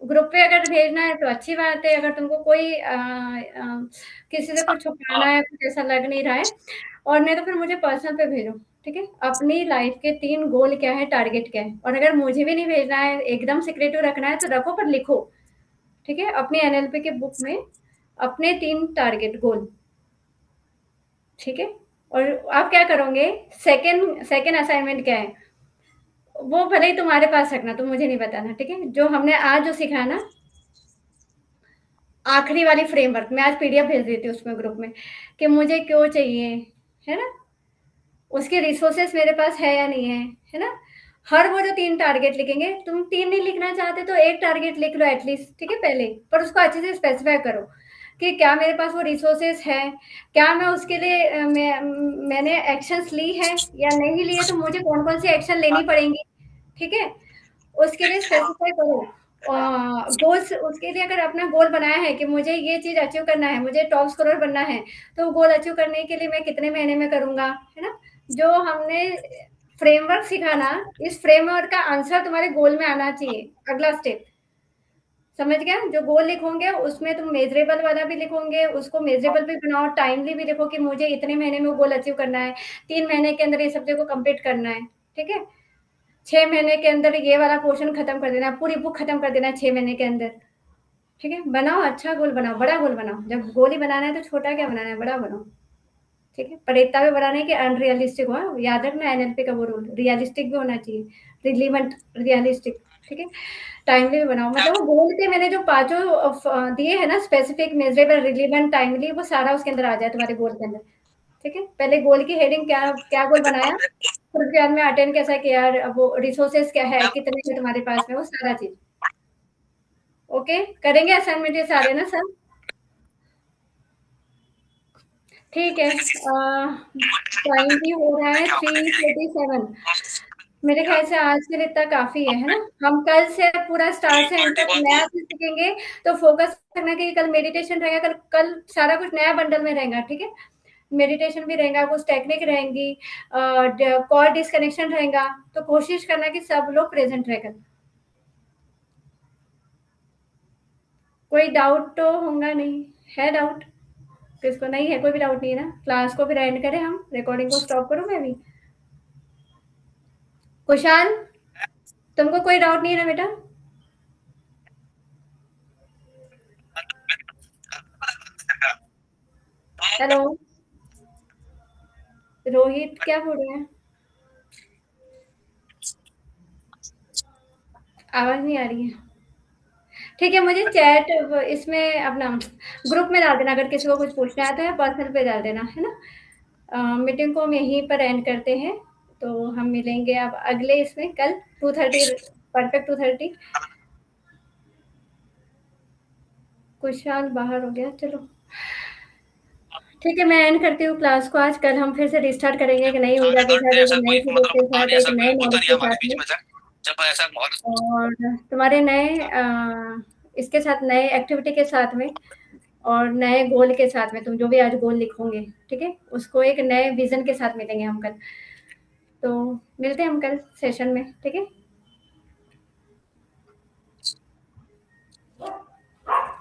ग्रुप पे अगर भेजना है तो अच्छी बात है, अगर तुमको कोई किसी से कुछ छुपाना है, कुछ ऐसा लग नहीं रहा है, और नहीं तो फिर मुझे पर्सनल पे भेजो, ठीक है? अपनी लाइफ के 3 गोल क्या है, टारगेट क्या है, और अगर मुझे भी नहीं भेजना है, एकदम सीक्रेटिव रखना है तो रखो, पर लिखो, ठीक है? अपनी एनएलपी के बुक में अपने 3 टारगेट गोल, ठीक है? और आप क्या करोगे, सेकंड सेकंड असाइनमेंट क्या है, वो भले ही तुम्हारे पास रखना, तुम मुझे नहीं बताना, ठीक है? जो हमने आज जो सीखा ना, आखिरी वाली फ्रेमवर्क, मैं आज पीडीएफ भेज देती हूँ उसमें ग्रुप में, कि मुझे क्यों चाहिए, है ना? उसके रिसोर्सेस मेरे पास है या नहीं है ना? हर वो जो 3 टारगेट लिखेंगे, तुम 3 नहीं लिखना चाहते तो 1 टारगेट लिख लो एटलीस्ट, ठीक है पहले, पर उसको अच्छे से स्पेसिफाई करो कि क्या मेरे पास वो रिसोर्सेस है, क्या मैं उसके लिए मैंने एक्शंस ली है या नहीं ली है, तो मुझे कौन-कौन सी एक्शन लेनी पड़ेंगी, ठीक है? उसके लिए स्पेसिफाई करो। गोल्स, उसके लिए अगर अपना गोल बनाया है कि मुझे ये चीज़ अचीव करना है, मुझे टॉप स्कोरर बनना है, तो गोल अचीव करने के लिए मैं कितने महीने में करूँगा, है ना? जो हमने फ्रेमवर्क सीखा ना, इस फ्रेमवर्क का आंसर तुम्हारे गोल में आना चाहिए, अगला स्टेप। समझ गया? जो गोल लिखोगे उसमें तुम मेज़रेबल वाला भी लिखोगे, उसको मेज़रेबल भी बनाओ, टाइमली भी लिखो कि मुझे इतने महीने में वो गोल अचीव करना है, 3 महीने के अंदर ये सब्जेक्ट को कंप्लीट करना है, ठीक है? 6 महीने के अंदर ये वाला पोर्शन खत्म कर देना है, पूरी बुक खत्म कर देना है 6 महीने के अंदर, ठीक है? बनाओ, अच्छा गोल बनाओ, बड़ा गोल बनाओ। जब गोल ही बनाना है तो छोटा क्या बनाना है, बड़ा बनाओ, ठीक है? पर इतना भी बड़ा नहीं कि अनरियलिस्टिक हो, याद रखना एनएलपी का वो रूल, रियलिस्टिक भी होना चाहिए, रिलीवेंट, रियलिस्टिक, ठीक है? टाइमली भी बनाओ, मतलब वो गोल के मैंने जो पाँचों दिए हैं ना, स्पेसिफिक, मेजरेबल, रिलीवेंट, टाइमली, वो सारा उसके अंदर आ जाए तुम्हारे गोल के अंदर, ठीक है? पहले गोल की हेडिंग क्या क्या गोल बनाया, फिर उसके बाद में अटेंड कैसा किया, वो रिसोर्सेज क्या है, कितने हैं तुम्हारे पास में, वो सारा चीज़। ओके, करेंगे असाइनमेंट ये सारे ना सब? ठीक है, टाइम भी हो रहा है 3:47। मेरे ख्याल से आज के लिए इतना काफ़ी है ना? हम कल से पूरा स्टार्ट से एंड तक नया चीज़ सीखेंगे, तो फ़ोकस करना कि कल मेडिटेशन रहेगा, कल कल सारा कुछ नया बंडल में रहेगा, ठीक है? मेडिटेशन भी रहेगा, कुछ टेक्निक रहेंगी, कॉल डिस्कनेक्शन रहेगा, तो कोशिश करना कि सब लोग प्रेज़ेंट रहें कल। कोई डाउट तो होगा नहीं? है डाउट? किसको नहीं है? कोई भी डाउट नहीं है ना? क्लास को फिर एंड करें हम? रिकॉर्डिंग को स्टॉप करूँ मैं अभी? कुशाल, तुमको कोई डाउट नहीं है ना बेटा? हेलो, रोहित क्या बोल रहे हैं? आवाज़ नहीं आ रही है। ठीक है, मुझे चैट इसमें अपना ग्रुप में डाल देना, अगर किसी को कुछ पूछना है तो, या पर्सनल पे डाल देना, है ना? मीटिंग को हम यहीं पर एंड करते हैं, तो हम मिलेंगे अब अगले इसमें कल 2:30, परफेक्ट 2:30। कुशाल बाहर हो गया, चलो ठीक है, मैं एंड करती हूँ क्लास को आज। कल हम फिर से रिस्टार्ट करेंगे एक नई ऊर्जा के साथ, एक नई चीज़ों के साथ, एक नए नॉलेज के साथ में, और तुम्हारे नए इसके साथ, नए एक्टिविटी के साथ में, और नए गोल के साथ में, तुम जो भी आज गोल लिखोगे, ठीक है? उसको एक नए विज़न के साथ मिलेंगे हम कल। तो मिलते हैं हम कल सेशन में, ठीक है?